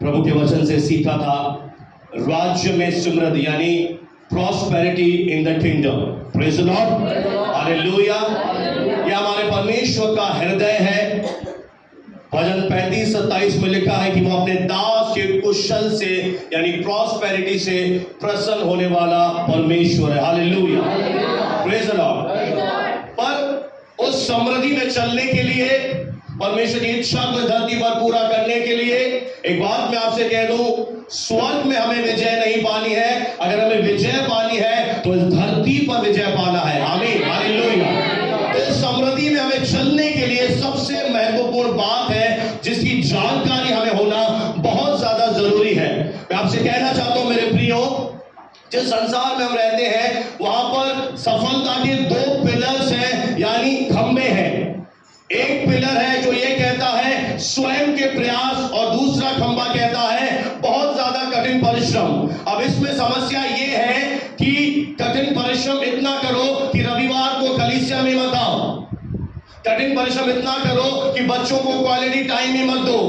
प्रभु के वचन से सीखा था, राज्य में समृद्धि यानी prosperity in the kingdom. Praise the Lord, hallelujah. यह हमारे परमेश्वर का हृदय है। भजन 35-27 में लिखा है कि वो अपने दास के कुशल से यानी प्रॉस्पेरिटी से प्रसन्न होने वाला परमेश्वर है। Hallelujah, praise the Lord. पर उस समृद्धि में चलने के लिए, परमेश्वर की इच्छा को धरती पर पूरा करने के लिए, एक बात मैं आपसे कह दूं, स्वर्ग में हमें विजय नहीं पानी है। अगर हमें विजय पानी है तो इस धरती पर विजय पाना है। आमीन, हालेलुया। तो समृद्धि में हमें चलने के लिए सबसे महत्वपूर्ण बात है जिसकी जानकारी हमें होना बहुत ज्यादा जरूरी है। मैं आपसे कहना चाहता हूं मेरे प्रियो, जिस संसार में हम रहते हैं वहां पर सफलता के 2 पिलर्स हैं यानी खंबे हैं। एक पिलर है जो ये कहता है स्वयं के प्रयास, और दूसरा खंबा कहता है बहुत ज्यादा कठिन परिश्रम। अब इसमें समस्या ये है कि कठिन परिश्रम इतना करो कि रविवार को कलीसिया में मत आओ, कठिन परिश्रम इतना करो कि बच्चों को क्वालिटी टाइम ही मत दो,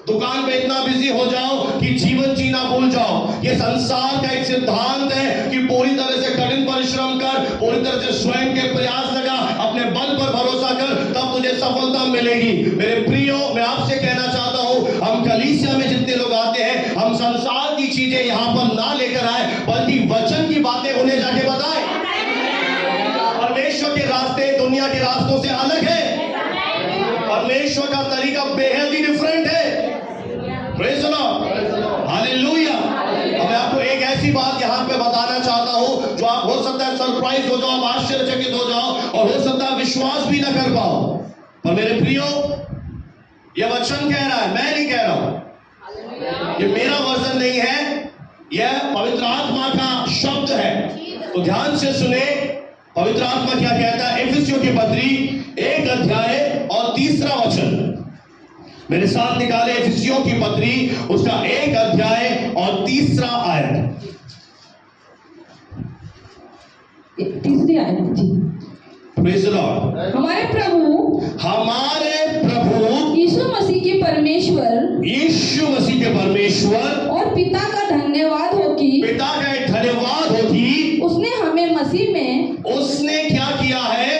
दुकान पे इतना बिजी हो जाओ कि जीवन जीना भूल जाओ। ये संसार का एक सिद्धांत है कि पूरी तरह से कठिन परिश्रम कर, पूरी तरह से स्वयं के प्रयास लगा, अपने बल पर भरोसा कर, तब तुझे सफलता मिलेगी। मेरे प्रियो, मैं आपसे कहना चाहता हूं, हम कलीसिया में जितने लोग आते हैं, हम संसार की चीजें यहां पर ना लेकर आए, बल्कि वचन की बातें उन्हें जाके बताएं। परमेश्वर के रास्ते दुनिया के रास्तों से अलग है। परमेश्वर का तरीका बेहद ही डिफरेंट है। Praise the Lord, hallelujah. अब मैं आपको एक ऐसी बात यहां पे बताना चाहता हूं जो आप हो सकता है सरप्राइज हो जाओ, आप आश्चर्यचकित हो जाओ, और हो सकता है विश्वास भी ना कर पाओ। पर मेरे प्रियो, यह वचन कह रहा है, मैं नहीं कह रहा हूं, ये मेरा वर्जन नहीं है, यह पवित्र आत्मा का शब्द है। तो ध्यान से सुने, पवित्र आत्मा क्या कहता है। इफिसियों की पत्री 1 अध्याय और 3 वचन मेरे साथ निकाले। इफिसियों की पत्री उसका 1 अध्याय और 3 आयत। 3 आयत जी। Praise the Lord. हमारे प्रभु यीशु मसीह के परमेश्वर और पिता का धन्यवाद हो कि उसने हमें मसीह में, उसने क्या किया है,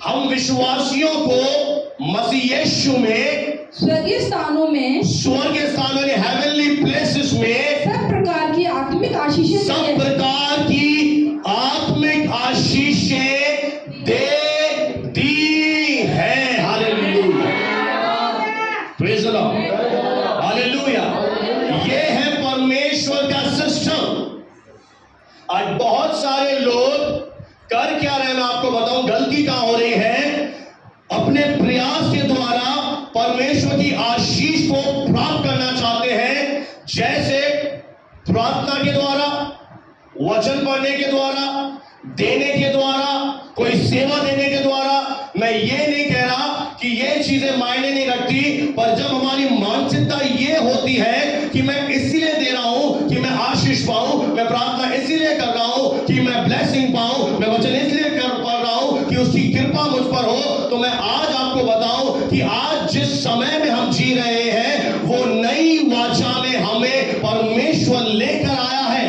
हम विश्वासियों को मसीह यीशु में स्वर्गीय स्थानों में हेवनली प्लेसेस में सब प्रकार की आत्मिक आशीषें दे दी है। Hallelujah, praise the Lord, hallelujah. ये है परमेश्वर का सिस्टम। आज बहुत सारे लोग कर क्या रहे हैं, मैं आपको बताऊं गलती कहां हो रही है। अपने प्रयास के द्वारा परमेश्वर की आशीष को प्राप्त करना चाहते हैं, जैसे प्रार्थना के द्वारा, वचन पढ़ने के द्वारा, देने के द्वारा, कोई सेवा देने के द्वारा। मैं ये नहीं कह रहा कि ये चीजें मायने नहीं रखती, पर जब हमारी मानसिकता ये होती है कि मैं इसलिए दे रहा हूं कि मैं आशीष पाऊं, मैं प्रार्थना इसीलिए कर रहा हूं कि मैं ब्लेसिंग पाऊं, मैं वचन इसलिए कर पा रहा हूं कि उसकी कृपा मुझ पर हो, तो मैं आज आपको बताऊं कि आज जिस समय में हम जी रहे हैं वो नई वाचा में हमें परमेश्वर लेकर आया है।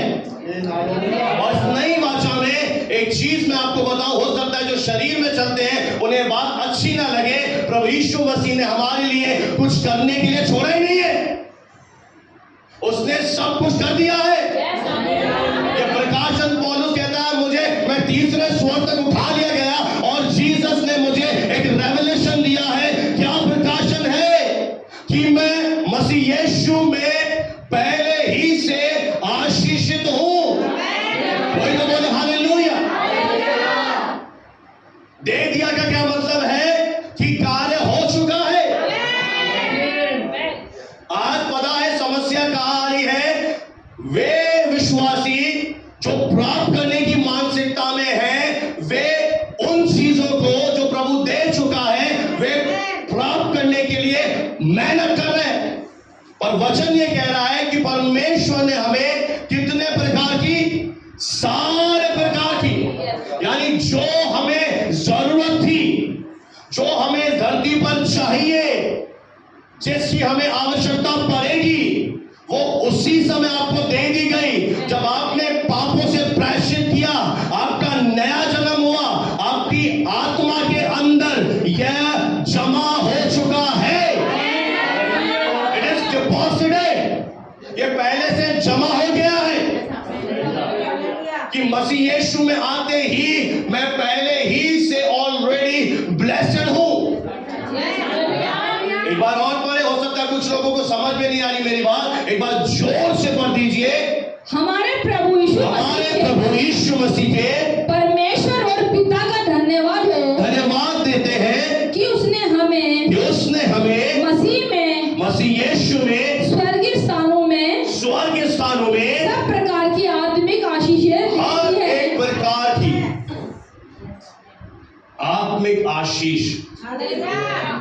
और इस नई वाचा में एक चीज मैं आपको बताऊं, हो सकता है जो शरीर में चलते हैं उन्हें बात अच्छी ना लगे, प्रभु यीशु मसीह ने हमारे लिए कुछ करने के लिए छोड़ा ही नहीं है, उसने सब कुछ कर दिया है। ये प्रकाशन पौलुस कहता है, मैं 3रे स्वर तक उठा लिया गया और जीसस ने मुझे एक रेवलेशन दिया है। क्या प्रकाशन है कि मैं मसीह यीशु में पहले ही से आशीषित हूं। कोई तो बोले हालेलुया। दे दिया का क्या मतलब है कि कार्य हो चुका है। आज पता है समस्या कहां आ रही है। वे विश्वासी जो प्राप्त करने की मानसिकता में है, वे उन चीजों को जो प्रभु दे चुका है वे प्राप्त करने के लिए मेहनत कर रहे हैं। पर वचन ये कह रहा है कि परमेश्वर ने हमें कितने प्रकार की, सारे प्रकार की, यानी जो हमें जरूरत थी, जो हमें धरती पर चाहिए, जिसकी हमें आवश्यकता पड़ेगी, वो उसी समय आपको दे दी गई जब आपने पापों से प्रायश्चित किया, आपका नया जन्म हुआ, आपकी आत्मा के अंदर यह जमा हो चुका है। इट इज डिपॉजिटेड, ये पहले से जमा हो गया है कि मसीह यीशु में आते ही मैं पहले ही से ऑलरेडी ब्लेस्ड हूं। एक बार और पढ़े, हो सकता है कुछ लोगों को समझ में नहीं आ रही मेरी बात, एक बार जोर से पढ़ दीजिए। हमारे प्रभु यीशु मसीह के परमेश्वर और पिता का धन्यवाद हो, धन्यवाद देते हैं कि उसने हमें मसीह यीशु में स्वर्गीय स्थानों में सब प्रकार की आत्मिक आशीषें हर दी है। एक प्रकार की आत्मिक आशीष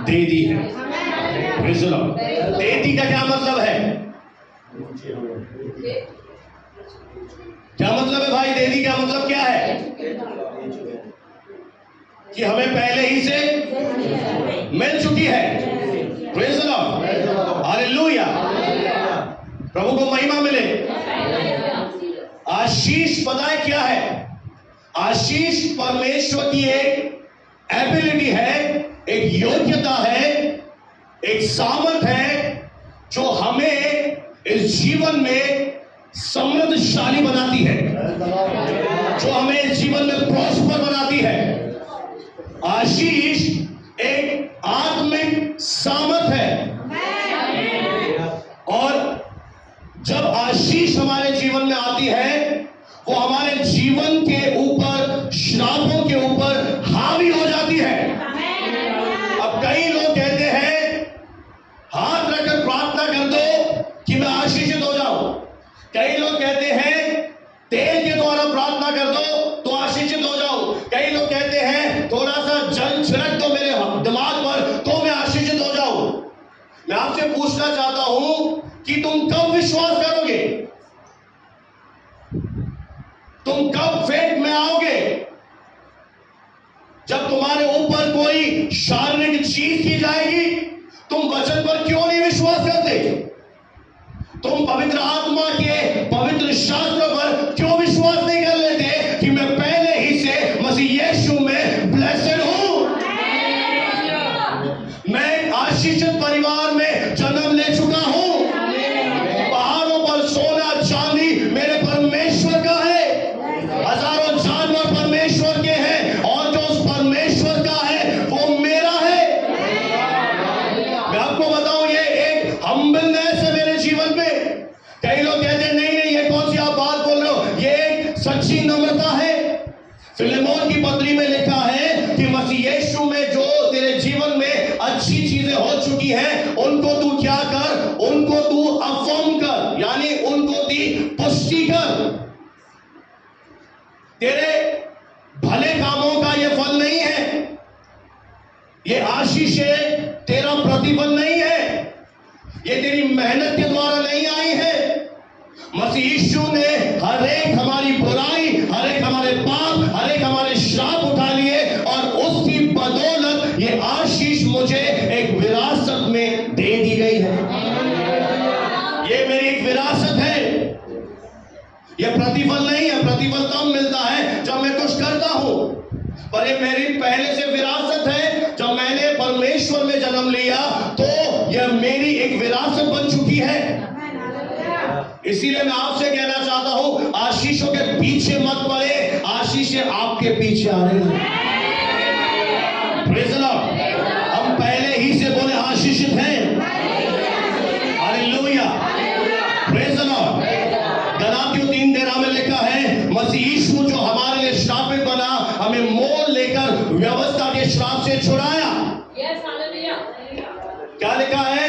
दे दी है। Praise the Lord। दे दी का क्या मतलब है? क्या मतलब है भाई? दे दी का मतलब क्या है? कि हमें पहले ही से मिल चुकी है। Praise the Lord। हालेलुया। प्रभु को महिमा मिले। आशीष पता है क्या है? आशीष परमेश्वर की एक एबिलिटी है, एक योग्यता है, एक सामर्थ है जो हमें इस जीवन में समृद्धशाली बनाती है, जो हमें इस जीवन में प्रॉस्पर बनाती है। आशीष एक आत्मिक सामर्थ है, और जब आशीष हमारे जीवन में आती है वो हमारे जीवन के ऊपर, श्रापों के ऊपर हावी हो जाती है। अब कई लोग कहते हैं हाथ रखकर प्रार्थना कर दो कि मैं आशीषित हो जाऊं। कई लोग कहते हैं तेल के द्वारा प्रार्थना कर दो तो आशीषित हो जाऊं। कई लोग कहते हैं थोड़ा सा जल छिड़क दो मेरे दिमाग पर तो मैं आशीषित हो जाऊं। मैं आपसे पूछना चाहता हूं कि तुम कब विश्वास करोगे? तुम कब फेथ में आओगे? जब तुम्हारे ऊपर कोई शारीरिक चीज की जाएगी। तुम वचन पर क्यों नहीं विश्वास करते? तुम पवित्र आत्मा के पवित्र शास्त्र पर क्यों विश्वास नहीं कर लेते कि मैं पहले ही से मसीह यीशु में ब्लेस्ड हूं? मैं आशीषित परिवार में जन्म ले चुका हूं। पहाड़ों पर सोना चांदी मेरे परमेश्वर का है। हजारों जानवर परमेश्वर के हैं, और जो उस परमेश्वर का है वो मेरा है। मैं आपको बताऊं, ये एक हम्बलनेस है मेरे जीवन में। कई लोग कहते हैं नहीं नहीं, ये कौन सी आप बात बोल रहे हो? ये एक सच्ची नम्रता है। फिलेमोन की पत्री में लिखा है कि मसीह यीशु में जो तेरे जीवन में अच्छी चीजें हो चुकी हैं उनको तू क्या कर? उनको तू अफर्म कर, यानी उनको दी पुष्टि कर। तेरे भले कामों का ये फल नहीं है, ये आशीषें तेरा प्रतिफल नहीं है, ये तेरी मेहनत के द्वारा नहीं आई है। मसीह यीशु ने हर एक हमारी बुराई, हर एक हमारे पाप, हर एक हमारे श्राप उठा लिए, और उसकी बदौलत ये आशीष मुझे एक विरासत में दे दी गई है। ये मेरी एक विरासत है, ये प्रतिफल नहीं है। प्रतिफल तब मिलता है जब मैं कुछ करता हूं, पर ये मेरी पहले से विरासत है। जब मैंने परमेश्वर में जन्म लिया तो यह मेरी एक विरासत बन चुकी है। इसीलिए मैं आपसे कहना चाहता हूं, आशीषों के पीछे मत पड़े, आशीषें आपके पीछे आ रही हैं। Praise the lord. हम पहले ही से बोले आशीषित हैं। हालेलुया। Praise the lord. गलातियों 3:13 में लिखा है, मसीह यीशु जो हमारे लिए श्रापित बना, हमें मोल लेकर व्यवस्था के श्राप से छुड़ाया। क्या लिखा है?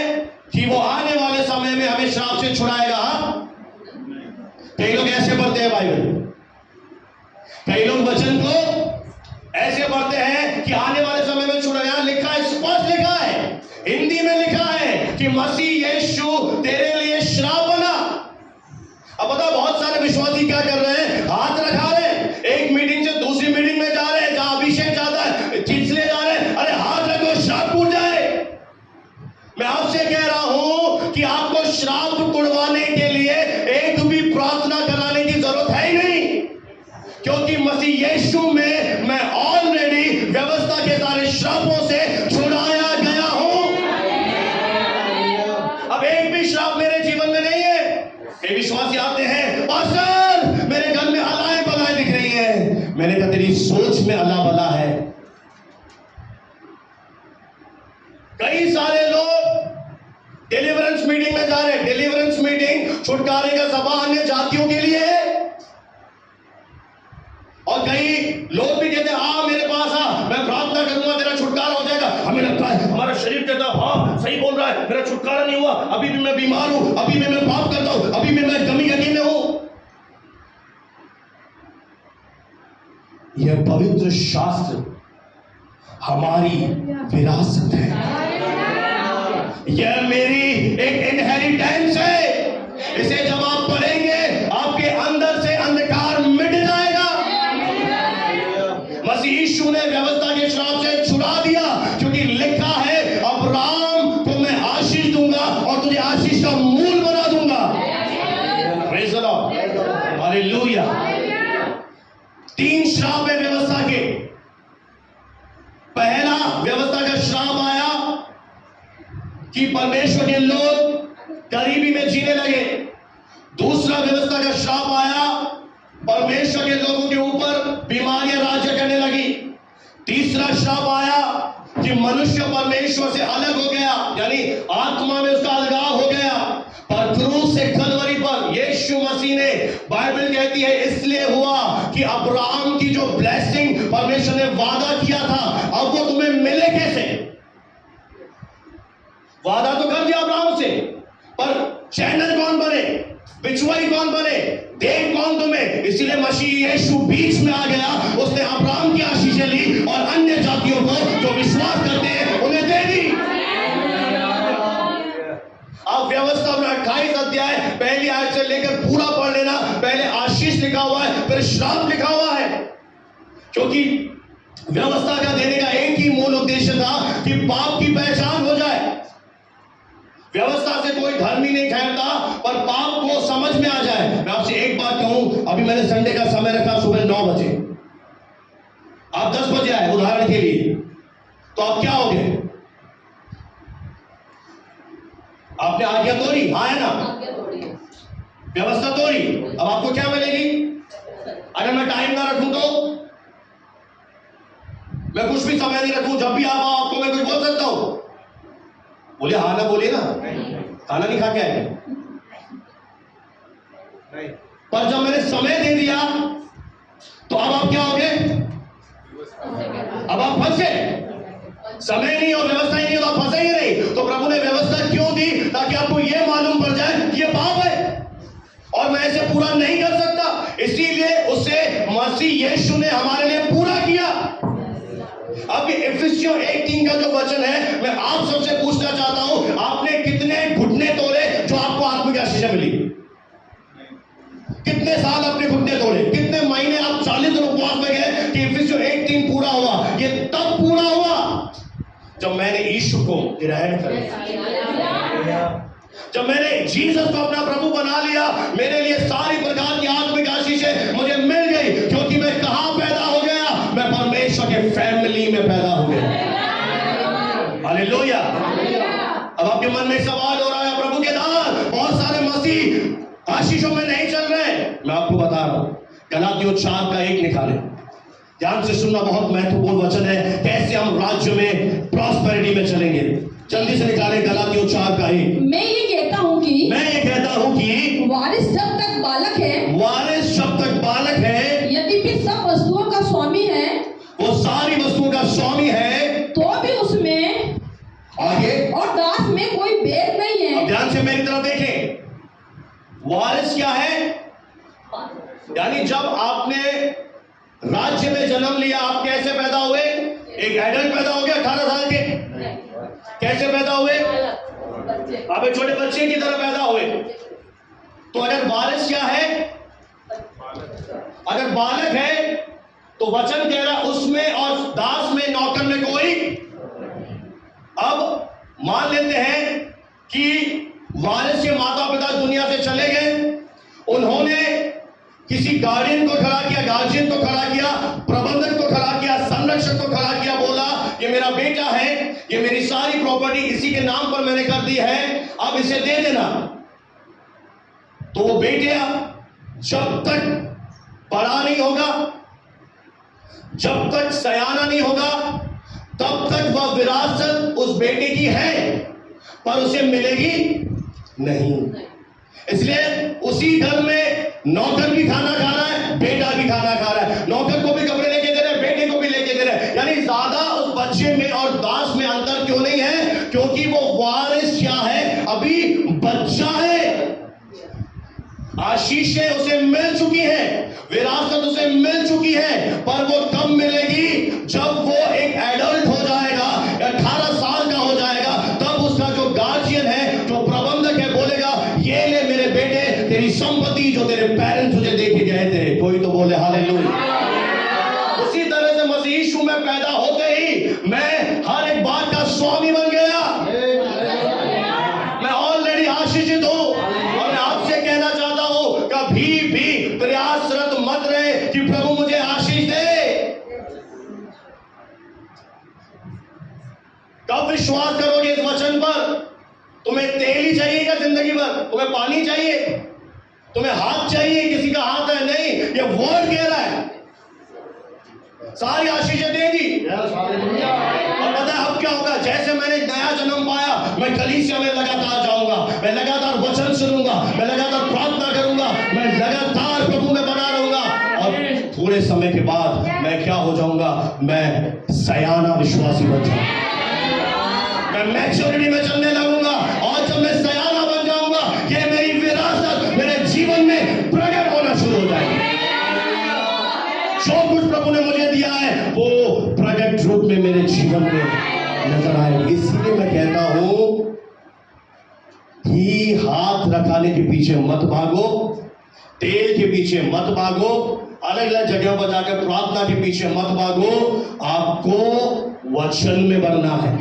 कि वो आने वाले समय में हमें श्राप से छुड़ाएगा। कई लोग ऐसे पढ़ते हैं बाइबल, कई लोग वचन को ऐसे पढ़ते हैं कि आने वाले समय में छुड़ाया। लिखा है, स्पष्ट लिखा है, हिंदी में लिखा है कि मसीह यीशु तेरे लिए श्राप बना। अब बताओ, बहुत सारे विश्वासी क्या कर रहे हैं? हाथ रखा रहे हैं, एक मीटिंग से दूसरी मीटिंग में जा रहे हैं, जहां अभिषेक जाता है खींचने जा रहे हैं। अरे हाथ रखो, श्राप टूट जाए। मैं आपसे कह रहा हूं कि आपको श्राप तुड़वाने के लिए कई विश्वासी आते हैं, पास्टर मेरे घर में अलाए बलाए दिख रही है। मैंने कहा तेरी सोच में अल्लाह बला है। कई सारे लोग डिलीवरेंस मीटिंग में जा रहे हैं। डिलीवरेंस मीटिंग छुटकारे का सभा अन्य जातियों के लिए है। और कई लोग भी कहते हैं आ मेरे पास आ, मैं प्रार्थना करूंगा तेरा छुटकारा हो जाएगा। हमें लगता है, हमारा शरीर कहता है हाँ सही बोल रहा है, मेरा छुटकारा नहीं हुआ, अभी भी मैं बीमार हूं, अभी भी मैं पाप करता हूं, अभी भी मैं कमी यकीन में हूं। यह पवित्र शास्त्र हमारी विरासत है, यह मेरी एक इनहेरिटेंस है। इसे जब आप पढ़ेंगे आपके अंदर से अंधकार मिट जाएगा। मसीह यीशु ने व्यवस्था के श्राप से छुड़ा दिया, क्योंकि लिखा है अब्राहम को मैं आशीष दूंगा और तुझे आशीष का मूल बना दूंगा। Praise the Lord, hallelujah. 3 श्राप है व्यवस्था के। पहला व्यवस्था का श्राप आया कि परमेश्वर के लोग गरीबी में जीने लगे। दूसरा व्यवस्था का श्राप आया, परमेश्वर के लोगों के ऊपर बीमारियां राज्य करने लगी। तीसरा श्राप आया कि मनुष्य परमेश्वर से अलग हो गया, यानी आत्मा में उसका अलगाव हो गया। पर क्रूस से कलवरी पर यीशु मसीह ने, बाइबल कहती है इसलिए हुआ कि अब्राहम की जो ब्लेसिंग परमेश्वर ने वादा किया था, अब वो तुम्हें मिले कैसे? वादा तो कर दिया अब्राहम से, पर चैनल कौन बने, बिचवाई कौन बने, दे कौन तुम्हें? इसलिए मसीह यीशु बीच में आ गया। उसने अब्राहम की आशीषें ली और अन्य जातियों को जो विश्वास करते हैं उन्हें दे दी। अब व्यवस्था में 28 अध्याय पहली आयत से लेकर पूरा पढ़ लेना। पहले आशीष लिखा हुआ है, फिर श्राप लिखा हुआ है, क्योंकि व्यवस्था का देने का एक ही मूल उद्देश्य था कि पाप की पहचान हो जाए। व्यवस्था से कोई धर्मी नहीं ठहरता, पर पाप को समझ में आ जाए। मैं आपसे एक बात कहूं, अभी मैंने संडे का समय रखा सुबह 9 बजे, आप 10 बजे आए उदाहरण के लिए, तो आप क्या हो गए? आपने आज्ञा तोड़ी, हाँ है ना, व्यवस्था तोड़ी। अब आपको क्या मिलेगी? अगर मैं टाइम ना रखूं तो, मैं कुछ भी समय नहीं रखूं, जब भी आप आओ आपको मैं कुछ बोल सकता हूं? बोले हाँ ना, बोलिए ना, खाना नहीं खा के आए? पर जब मैंने समय दे दिया तो अब आप क्या हो गए? अब आप फंसे। समय नहीं और व्यवस्था ही नहीं तो आप फंसे ही नहीं। तो प्रभु ने व्यवस्था क्यों दी? ताकि आपको यह मालूम पड़ जाए कि ये पाप है और मैं इसे पूरा नहीं कर सकता। इसीलिए उसे मसीह यीशु ने हमारे लिए पूरा किया। अब इफिसियों 1:3 का जो वचन है, मैं आप सबसे पूछना चाहता हूं, आपने कितने घुटने तोड़े जो आपको आत्मा की आशीष मिली? कितने साल अपने घुटने तोड़े? कितने महीने आप 40 दिन उपवास में गए कि इफिसियों 1:3 पूरा हुआ? ये तब पूरा हुआ जब मैंने यीशु को ग्रहण कर लिया, जब मैंने जीसस को अपना प्रभु बना लिया। मेरे लिए सारी प्रकार की आत्मिक आशीषें मुझे मिल गई, क्योंकि मैं कहां पैदा हो गया? मैं परमेश्वर के फैमिली में पैदा हो गया। हालेलुया। अब आपके मन में सवाल हो रहा है, प्रभु के दान बहुत सारे मसीह आशीषों में नहीं चल रहे। मैं आपको बता रहा हूं, गलातियों 4:1 निकालें, ध्यान से सुनना, बहुत महत्वपूर्ण वचन है। कैसे हम राज्य में प्रॉस्पेरिटी में चलेंगे, जल्दी से निकालें गलातियों 4:1। मैं ये कहता हूं कि वारिस जब तक बालक है, वारिस जब तक बालक है, यद्यपि सब वस्तुओं का स्वामी है, वो सारी वस्तुओं का स्वामी है, तो भी उसमें आगे और दास में कोई भेद नहीं है। अब ध्यान से मेरी तरफ देखें, वारिस क्या है? यानी जब आपने राज्य में जन्म लिया, आप कैसे पैदा हुए? एक एडल्ट पैदा हो गया 18 साल के। कैसे पैदा हुए? आप एक छोटे बच्चे की तरह पैदा हुए। तो अगर वारिस क्या है? अगर बालक है तो वचन कह रहा उसमें और दास में, नौकर में कोई। अब मान लेते हैं कि वारिस के माता पिता दुनिया से चले गए, उन्होंने किसी गार्डियन को खड़ा किया, गार्जियन को खड़ा किया, प्रबंधक को खड़ा किया, संरक्षक को खड़ा किया, बोला ये मेरा बेटा है, ये मेरी सारी प्रॉपर्टी इसी के नाम पर मैंने कर दी है, अब इसे दे देना। तो वो बेटिया जब तक बड़ा नहीं होगा, जब तक सयाना नहीं होगा, तब तक वह विरासत उस बेटे की है, पर उसे मिलेगी नहीं। इसलिए उसी घर में नौकर भी खाना खा रहा है, बेटा भी खाना खा रहा है, नौकर को भी कपड़े लेके दे रहे हैं, बेटे को भी लेके दे रहे हैं। यानी ज्यादा उस बच्चे में और दास में अंतर क्यों नहीं है? क्योंकि वो वारिस क्या है? अभी बच्चा है। आशीषें उसे मिल चुकी हैं, विरासत उसे मिल चुकी है, पर वो कब मिलेगी? जब वो एक एडल्ट हो जाएगा, 18 साल का हो जाएगा, तब उसका जो गार्जियन है, जो प्रबंधक है, बोलेगा ये ले मेरे बेटे तेरी संपत्ति जो तेरे पेरेंट्स तुझे दे के गए थे। कोई तो बोले हालेलुया। उसी तरह से मसीह यीशु में पैदा होते ही मैं हर एक बात का स्वामी बन गया। मैं ऑलरेडी आशीषित हूं और मैं आपसे कहना चाहता हूं, कभी भी प्रयासरत मत रहे कि प्रभु मुझे आशीष दे। कब विश्वास करोगे इस वचन पर? तुम्हें तेल ही चाहिए क्या जिंदगी भर? तुम्हें पानी चाहिए? तुम्हें हाथ चाहिए? किसी का हाथ है? नहीं, ये वर्ड कह रहा है सारी आशीषें दे दी। और पता है अब क्या होगा? जैसे मैंने नया जन्म पाया, मैं कलीसिया में लगातार जाऊंगा, मैं लगातार वचन सुनूंगा, मैं लगातार प्रार्थना करूंगा, मैं लगातार प्रभु में बना रहूंगा, और थोड़े समय के बाद मैं क्या हो जाऊंगा? मैं सयाना विश्वासी बन जाऊंगा, मैं मैच्योरिटी में चलने लगूंगा। और जब मैं सयाना बन जाऊंगा, ये मेरी विरासत मेरे जीवन में प्रकट होना शुरू हो जाएगी। जो कुछ प्रभु ने मुझे दिया है वो प्रकट रूप में मेरे जीवन में नजर आए। इसलिए मैं कहता हूं कि हाथ रखाने के पीछे मत भागो, तेल के पीछे मत भागो, अलग अलग जगहों पर जाकर प्रार्थना के पीछे मत भागो। आपको वचन में बढ़ना है।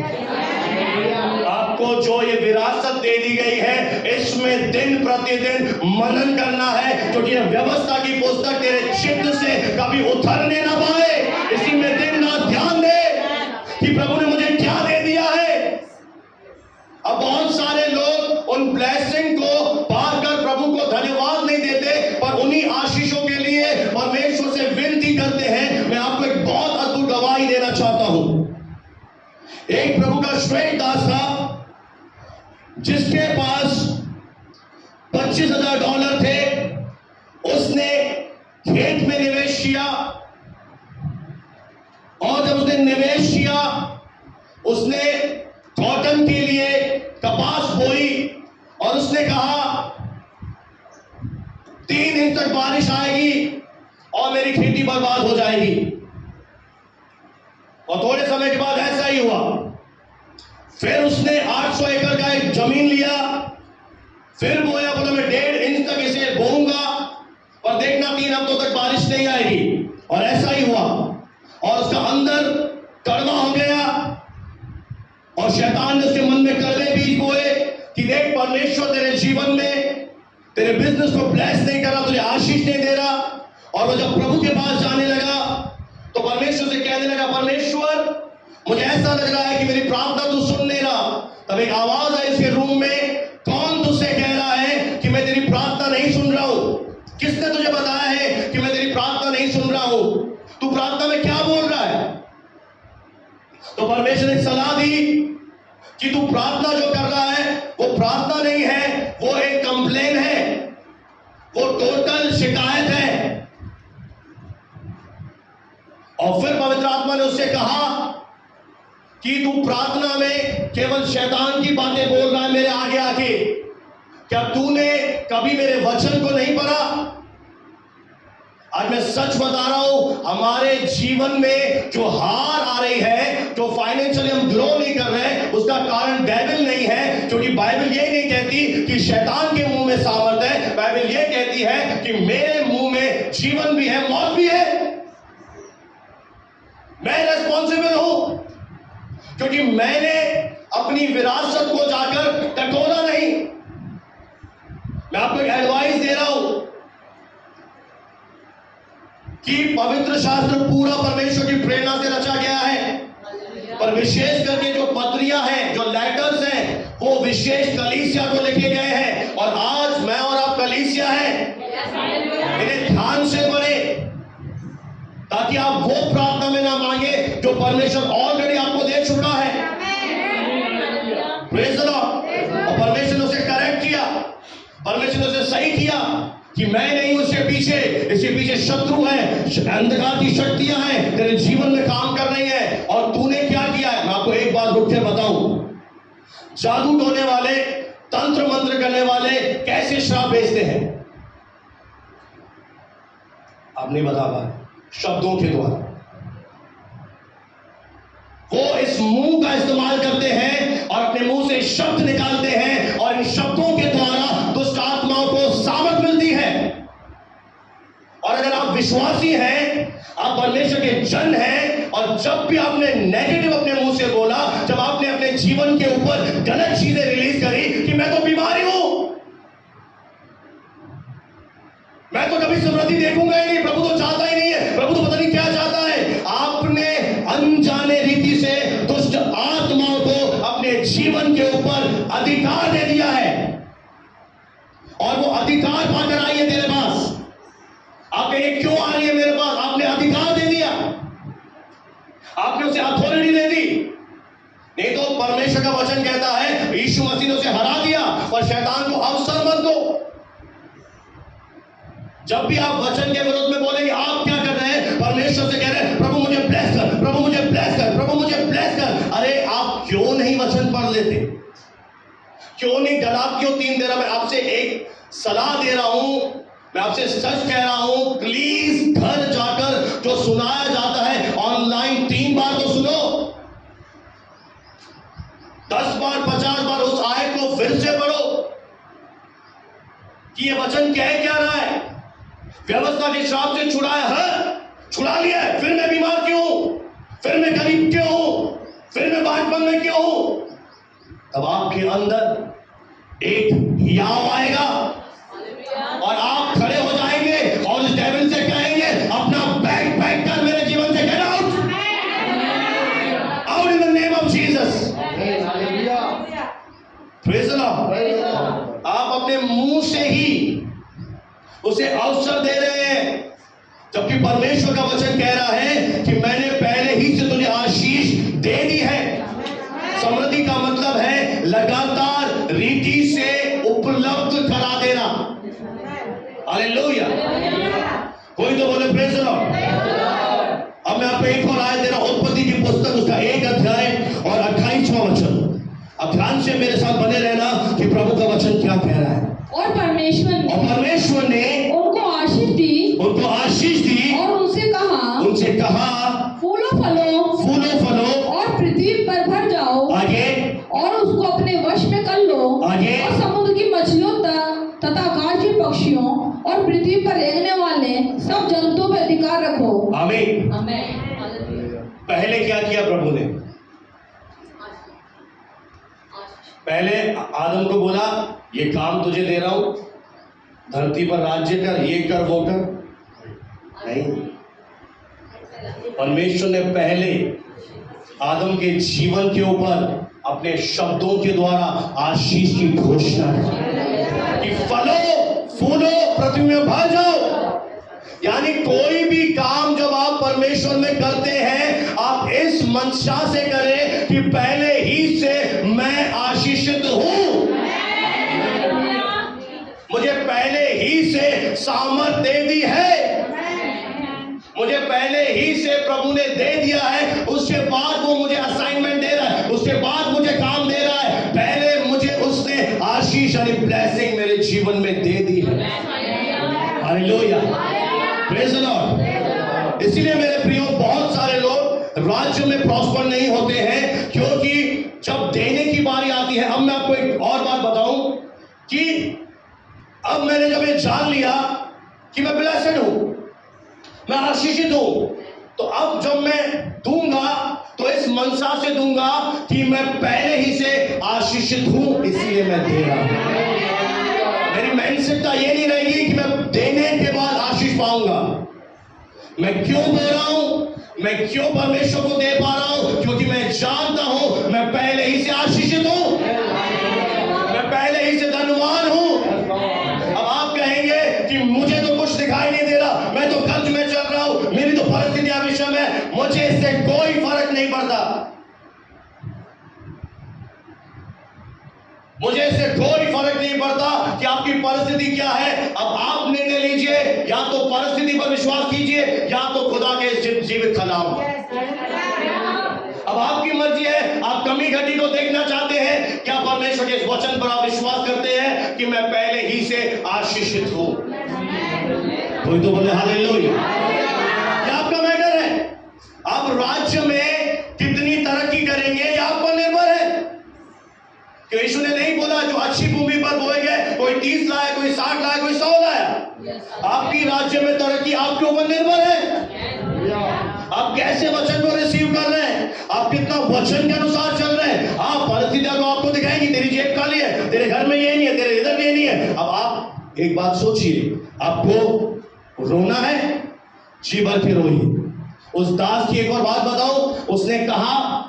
आपको जो ये विरासत दे दी गई है, इसमें दिन प्रतिदिन मनन करना है, क्योंकि ये व्यवस्था की पुस्तक तेरे चित्त से कभी उतरने ना पाए। इसी में दिन रात ध्यान दे कि प्रभु ने मुझे क्या दे दिया है। अब बहुत सारे लोग उन ब्लेसिंग को पाकर प्रभु को धन्यवाद नहीं देते, पर उन्हीं आशीषों के लिए परमेश्वर से विनती करते हैं। मैं आपको एक बहुत अद्भुत गवाही देना चाहता हूं। एक प्रभु का श्रेष्ठ दास था, जिसके पास $25,000 थे। उसने खेत में निवेश किया, और जब उसने निवेश किया, उसने कॉटन के लिए कपास बोई, और उसने कहा 3 इंच तक बारिश आएगी और मेरी खेती बर्बाद हो जाएगी। और थोड़े समय के बाद ऐसा ही हुआ। फिर उसने 800 एकड़ का एक जमीन लिया, फिर बोया, बोला मैं 1.5 इंच तक इसे बोऊंगा, और देखना 3 हफ्तों तक बारिश नहीं आएगी। और ऐसा ही हुआ, और उसका अंदर कड़वा हो गया, और शैतान ने उसके मन में कड़वे बीज बोए कि देख, परमेश्वर तेरे जीवन में तेरे बिजनेस को ब्लेस नहीं कर रहा, तुझे आशीष नहीं दे रहा। और वो जब प्रभु के पास जाने लगा, तो परमेश्वर से कहने लगा, परमेश्वर मुझे ऐसा लग रहा है कि मेरी प्रार्थना तू सुन नहीं रहा। तब एक आवाज आई उसके रूम में, कौन तुझसे कह रहा है कि मैं तेरी प्रार्थना नहीं सुन रहा हूं? किसने तुझे बताया है कि मैं तेरी प्रार्थना नहीं सुन रहा हूं? तू प्रार्थना में क्या बोल रहा है? तो परमेश्वर ने सलाह दी कि तू प्रार्थना जो कर रहा है वो प्रार्थना नहीं है, वो एक कंप्लेन है, वो टोटल शिकायत है। और फिर पवित्र आत्मा ने उससे कहा कि तू प्रार्थना में केवल शैतान की बातें बोल रहा है मेरे आगे आके। क्या तूने कभी मेरे वचन को नहीं पढ़ा? आज मैं सच बता रहा हूं, हमारे जीवन में जो हार आ रही है, जो फाइनेंशियली हम ग्रो नहीं कर रहे, उसका कारण डेविल नहीं है। क्योंकि बाइबल ये नहीं कहती कि शैतान के मुंह में सामर्थ है, बाइबल ये कहती है कि मेरे मुंह में जीवन भी है, मौत भी है। मैं रेस्पॉन्सिबल हूं, क्योंकि मैंने अपनी विरासत को जाकर टटोला नहीं। मैं आपको एक एडवाइस दे रहा हूं कि पवित्र शास्त्र पूरा परमेश्वर की प्रेरणा से रचा गया है, पर विशेष करके जो पत्रियां हैं, जो लेटर्स हैं, वो विशेष कलीसिया को लिखे गए हैं। और आज मैं और आप कलीसिया है, इन्हें ध्यान से पढ़े ताकि आप वो प्रार्थना में ना मांगे जो परमेश्वर ऑलरेडी आपको दे चुका है। Praise the Lord. और परमेश्वर ने उसे करेक्ट किया, परमेश्वर ने उसे सही किया कि मैं नहीं, उसके पीछे शत्रु है, अंधकार की शक्तियां हैं तेरे जीवन में काम कर रही है। और तूने क्या किया है? मैं आपको एक बात रुक के बताऊं, जादू टोने वाले, तंत्र मंत्र करने वाले कैसे श्राप भेजते हैं आप नहीं बता पा रहे। शब्दों के द्वारा वो इस मुंह का इस्तेमाल करते हैं और अपने मुंह से शब्द निकालते हैं और इन शब्दों के द्वारा दुष्ट आत्माओं को सामर्थ मिलती है। और अगर आप विश्वासी हैं, आप परमेश्वर के जन हैं, और जब भी आपने नेगेटिव अपने मुंह से बोला, जब आपने अपने जीवन के ऊपर गलत चीजें रिलीज करी कि मैं तो बीमारी हूं, मैं तो कभी समृद्धि देखूंगा ही नहीं, प्रभु तो चाहता ही नहीं है, प्रभु तो पता नहीं क्या चाहता है, आपने अनजाने रीति से दुष्ट आत्माओं को अपने जीवन के ऊपर अधिकार दे दिया है। और वो अधिकार पाकर आई है तेरे पास। आप कहिए क्यों आ रही है मेरे पास? आपने अधिकार दे दिया, आपने उसे अथॉरिटी दे दी। नहीं तो परमेश्वर का वचन कहता है यीशु मसीह ने उसे हरा दिया और शैतान को अवसर मत दो। जब भी आप वचन के विरोध में बोलेंगे, आप क्या कर रहे हैं? परमेश्वर से कह रहे हैं प्रभु मुझे ब्लेस कर, प्रभु मुझे ब्लेस कर, प्रभु मुझे ब्लेस कर। अरे आप क्यों नहीं वचन पढ़ लेते? क्यों नहीं? गलातियों 3:13 में आपसे एक सलाह दे रहा हूं, मैं आपसे सच कह रहा हूं, प्लीज घर जाकर जो सुनाया जाता है ऑनलाइन 3 बार तो सुनो, 10 बार 50 बार उस आयत को फिर से पढ़ो कि ये वचन कह क्या रहा है। व्यवस्था के श्राप से छुड़ाया है, छुड़ा लिया है, फिर मैं बीमार क्यों हूं? फिर मैं गरीब क्यों हूं? फिर मैं बांझपन में क्यों हूं? तब आपके अंदर एक हियाव आएगा और आप खड़े हो जाएंगे और इस डेविल से कहेंगे अपना बैग पैक कर मेरे जीवन से, get out, out in the name of Jesus. Praise the Lord. आप अपने मुंह से ही उसे अवसर दे रहे हैं, जबकि परमेश्वर का वचन कह रहा है कि मैंने पहले ही से तुझे आशीष दे दी है। समृद्धि का मतलब है लगातार रीति से उपलब्ध करा देना। हालेलुया। कोई तो बोले प्रेज़ द लॉर्ड। अब मैं आपको एक और आयत दे रहा हूं, उत्पत्ति की पुस्तक उसका 1 अध्याय और 28वां वचन। अब ध्यान से मेरे साथ बने रहना कि प्रभु का वचन क्या कह रहा है। और परमेश्वर ने उनको आशीष दी और उनसे कहा फूलो फलो और पृथ्वी पर भर जाओ, आगे, और उसको अपने वश में कर लो, आगे, और समुद्र की मछलियों तथा आकाश के पक्षियों और पृथ्वी पर रेंगने वाले सब जंतुओं पर अधिकार रखो। आमीन। पहले क्या किया प्रभु ने? पहले आदम को बोला ये काम तुझे दे रहा हूं, धरती पर राज्य कर, ये कर वो कर। नहीं, परमेश्वर ने पहले आदम के जीवन के ऊपर अपने शब्दों के द्वारा आशीष की घोषणा की कि फलो फूलो पृथ्वी में भर जाओ। यानी कोई भी काम जब आप परमेश्वर में करते हैं, आप इस मंशा से करें कि पहले ही से मैं आशीषित हूं, मुझे पहले ही से सामर्थ दे दी है, मुझे पहले ही से प्रभु ने दे दिया है। उसके बाद वो मुझे असाइनमेंट दे रहा है, उसके बाद मुझे काम दे रहा है, पहले मुझे उसने आशीष यानी ब्लेसिंग मेरे जीवन में दे दी है। Hallelujah, praise the Lord. इसीलिए मेरे प्रियो, बहुत सारे लोग राज्य में प्रॉस्पर नहीं होते हैं क्योंकि जब देने की बारी आती है। अब मैं आपको एक और बात बताऊं कि अब मैंने जब ये जान लिया कि मैं ब्लेस्ड हूं, मैं आशीषित हूं, तो अब जब मैं दूंगा तो इस मनसा से दूंगा कि मैं पहले ही से आशीषित हूं, इसलिए मैं दे रहा हूं। मेरी माइंडसेट ये नहीं रहेगी कि मैं देने के बाद आशीष पाऊंगा। मैं क्यों दे रहा हूं? मैं क्यों परमेश्वर को दे पा रहा हूं? क्योंकि मैं जानता हूं मैं पहले ही से आशीषित हूं, मैं पहले ही से धनवान हूं। अब आप कि मुझे तो कुछ दिखाई नहीं दे रहा, मैं तो कर्ज में चल रहा हूं, मेरी तो परिस्थितियां विषम है, मुझे इससे कोई फर्क नहीं पड़ता, मुझे इससे कोई फर्क नहीं पड़ता कि आपकी परिस्थिति क्या है। अब आप निर्णय लीजिए, या तो परिस्थिति पर विश्वास कीजिए या तो खुदा के जीवित कलाम। अब आपकी मर्जी है, आप कमी घटी को देखना चाहते हैं, क्या परमेश्वर के इस वचन पर आप विश्वास करते हैं कि मैं पहले ही से आशीषित हूं? कोई तो बोले हालेलुया। ये आपका मैटर है। आप राज्य में कितनी तरक्की करेंगे ये आप पर निर्भर है। कि यीशु ने नहीं बोला जो अच्छी भूमि पर बोएंगे, कोई 30 लाया, कोई 60 लाया, कोई 100 लाया। आपकी राज्य में तरक्की आपके ऊपर निर्भर है। आप कैसे वचन को रिसीव कर रहे हैं, आप कितना वचन के अनुसार चल रहे हैं। हाँ, परिस्थितियां तो आपको दिखाएंगी, तेरी जेब खाली है, तेरे घर में ये नहीं है, तेरे इधर ये नहीं है। अब आप एक बात सोचिए, आपको रोना है, जी भर के रोइए। उस दास की एक और बात बताओ, उसने कहा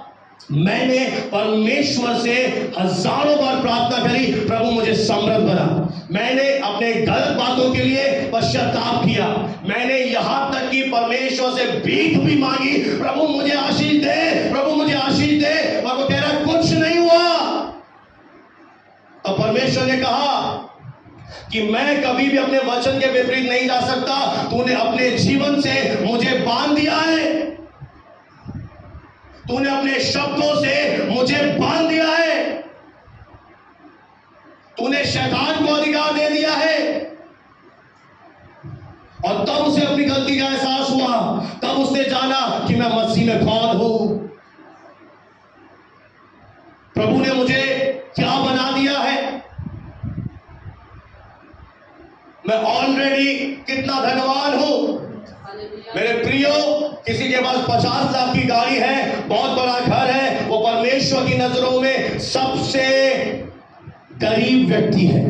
मैंने परमेश्वर से हजारों बार प्रार्थना करी, प्रभु मुझे समृद्ध बना। मैंने अपने गलत बातों के लिए पश्चाताप किया, मैंने यहां तक कि परमेश्वर से भीख भी मांगी, प्रभु मुझे आशीष दे, प्रभु मुझे आशीष दे, पर वो कह रहा कुछ नहीं हुआ। तो परमेश्वर ने कहा कि मैं कभी भी अपने वचन के विपरीत नहीं जा सकता, तूने अपने जीवन से मुझे बांध दिया है, तूने अपने शब्दों से मुझे बांध दिया है, तूने शैतान को अधिकार दे दिया है। और तब उसे अपनी गलती का एहसास हुआ, तब उसने जाना कि मैं मसीह में कौन हूं, प्रभु ने मुझे क्या बना दिया है। मैं ऑलरेडी कितना धनवान हूं। मेरे प्रियो, किसी के पास 50 लाख की गाड़ी है, बहुत बड़ा घर है, वो परमेश्वर की नजरों में सबसे गरीब व्यक्ति है।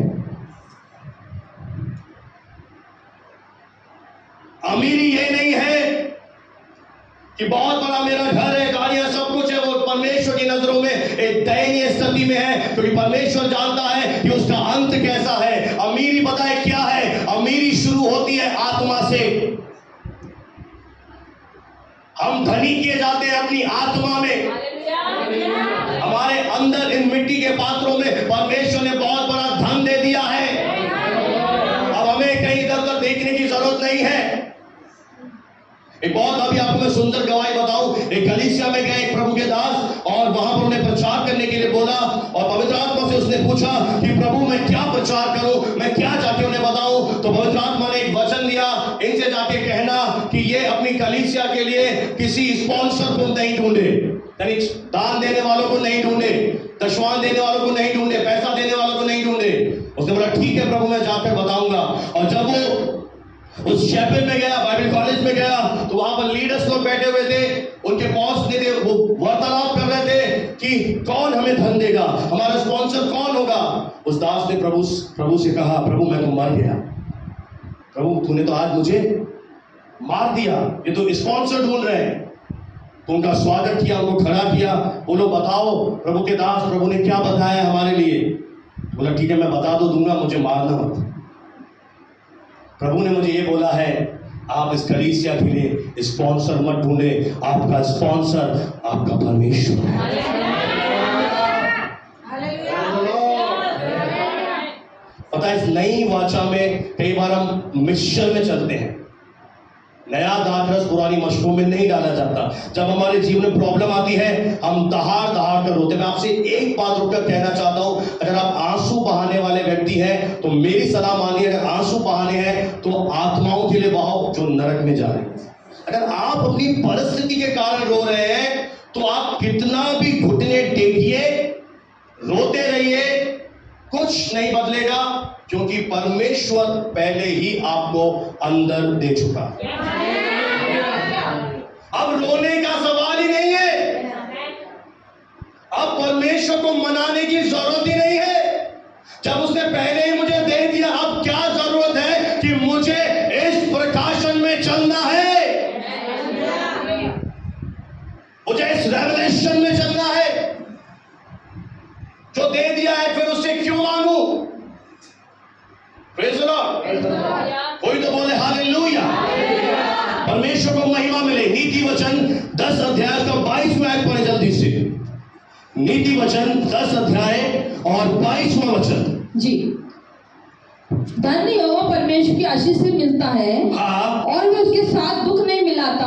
अमीरी ये नहीं है कि बहुत बड़ा मेरा घर है, गाड़ियां, सब कुछ है, वो परमेश्वर की नजरों में एक दयनीय स्थिति में है, क्योंकि परमेश्वर जानता है कि उसका अंत कैसा है। अमीरी पता है क्या है? अमीरी शुरू होती है आत्मा से। हम धनी किए जाते हैं अपनी आत्मा में, हमारे अंदर इन मिट्टी के पात्रों में परमेश्वर ने बहुत बड़ा धन दे दिया है। अब हमें कहीं इधर उधर देखने की जरूरत नहीं है। एक बहुत अभी आपको मैं सुंदर गवाही बताऊं, एक कलीसिया में गए एक प्रभु के दास, और वहां पर उन्हें प्रचार करने के लिए बोला, और पवित्र आत्मा से उसने पूछा कि प्रभु मैं क्या प्रचार करूं, मैं क्या जाके उन्हें बताऊं। तो पवित्र आत्मा ने एक वचन दिया, इनसे जाके कहना कि ये अपनी कलीसिया के लिए किसी स्पॉन्सर को नहीं ढूंढे, यानी दान देने वालों को नहीं ढूंढे, दशवान देने वालों को नहीं ढूंढे, पैसा देने वालों को नहीं ढूंढे। उसने बोला ठीक है प्रभु, मैं जाकर बताऊंगा। और जब वो उस चैपल में गया, बाइबल कॉलेज में गया, तो वहां पर लीडर्स लोग बैठे हुए थे, उनके बॉस ने वो वार्तालाप कर रहे थे कि कौन हमें धन देगा, हमारा स्पॉन्सर कौन होगा। उस दास ने प्रभु से कहा, प्रभु मैं तो मर गया, प्रभु तूने तो आज मुझे मार दिया, ये तो स्पॉन्सर ढूंढ रहे हैं। तो उनका स्वागत किया, उनको खड़ा किया, बोलो बताओ प्रभु के दास, प्रभु ने क्या बताया हमारे लिए। बोला ठीक है मैं बता तो दूंगा, मुझे मारना मत। प्रभु ने मुझे ये बोला है, आप इस कलीसिया के लिए स्पॉन्सर मत ढूंढे, आपका स्पॉन्सर आपका परमेश्वर है। पता है इस नई वाचा में कई बार हम मिक्सचर में चलते हैं, नया दाखरस पुरानी मशकों में नहीं डाला जाता। जब हमारे जीवन में प्रॉब्लम आती है हम दहाड़ दहाड़ कर रोते हैं। मैं आपसे एक बात रुककर कहना चाहता हूं, अगर आप आंसू बहाने वाले व्यक्ति हैं तो मेरी सलाह मानिए, अगर आंसू बहाने हैं तो आत्माओं के लिए बहाओ जो नरक में जा रहे हैं। अगर आप अपनी परिस्थिति के कारण रो रहे हैं तो आप कितना भी घुटने टेकिए, रोते रहिए, कुछ नहीं बदलेगा, क्योंकि परमेश्वर पहले ही आपको अंदर दे चुका। अब रोने का सवाल ही नहीं है, अब परमेश्वर को मनाने की जरूरत ही नहीं है। जब उसने पहले ही मुझे दे दिया, अब क्या जरूरत है कि मुझे इस प्रकाशन में चलना है, मुझे इस रेवलेशन में चलना है। जो दे दिया है फिर उससे क्यों मांगू? Praise the Lord. कोई तो बोले हालेलुया। परमेश्वर को महिमा मिले। नीति वचन 10 अध्याय का 22वां आयत पढ़े जल्दी से। नीति वचन 10 अध्याय और 22वां वचन। जी। धन्य यहोवा परमेश्वर की आशीष से मिलता है, हाँ, और वे उसके साथ दुख नहीं मिलाता।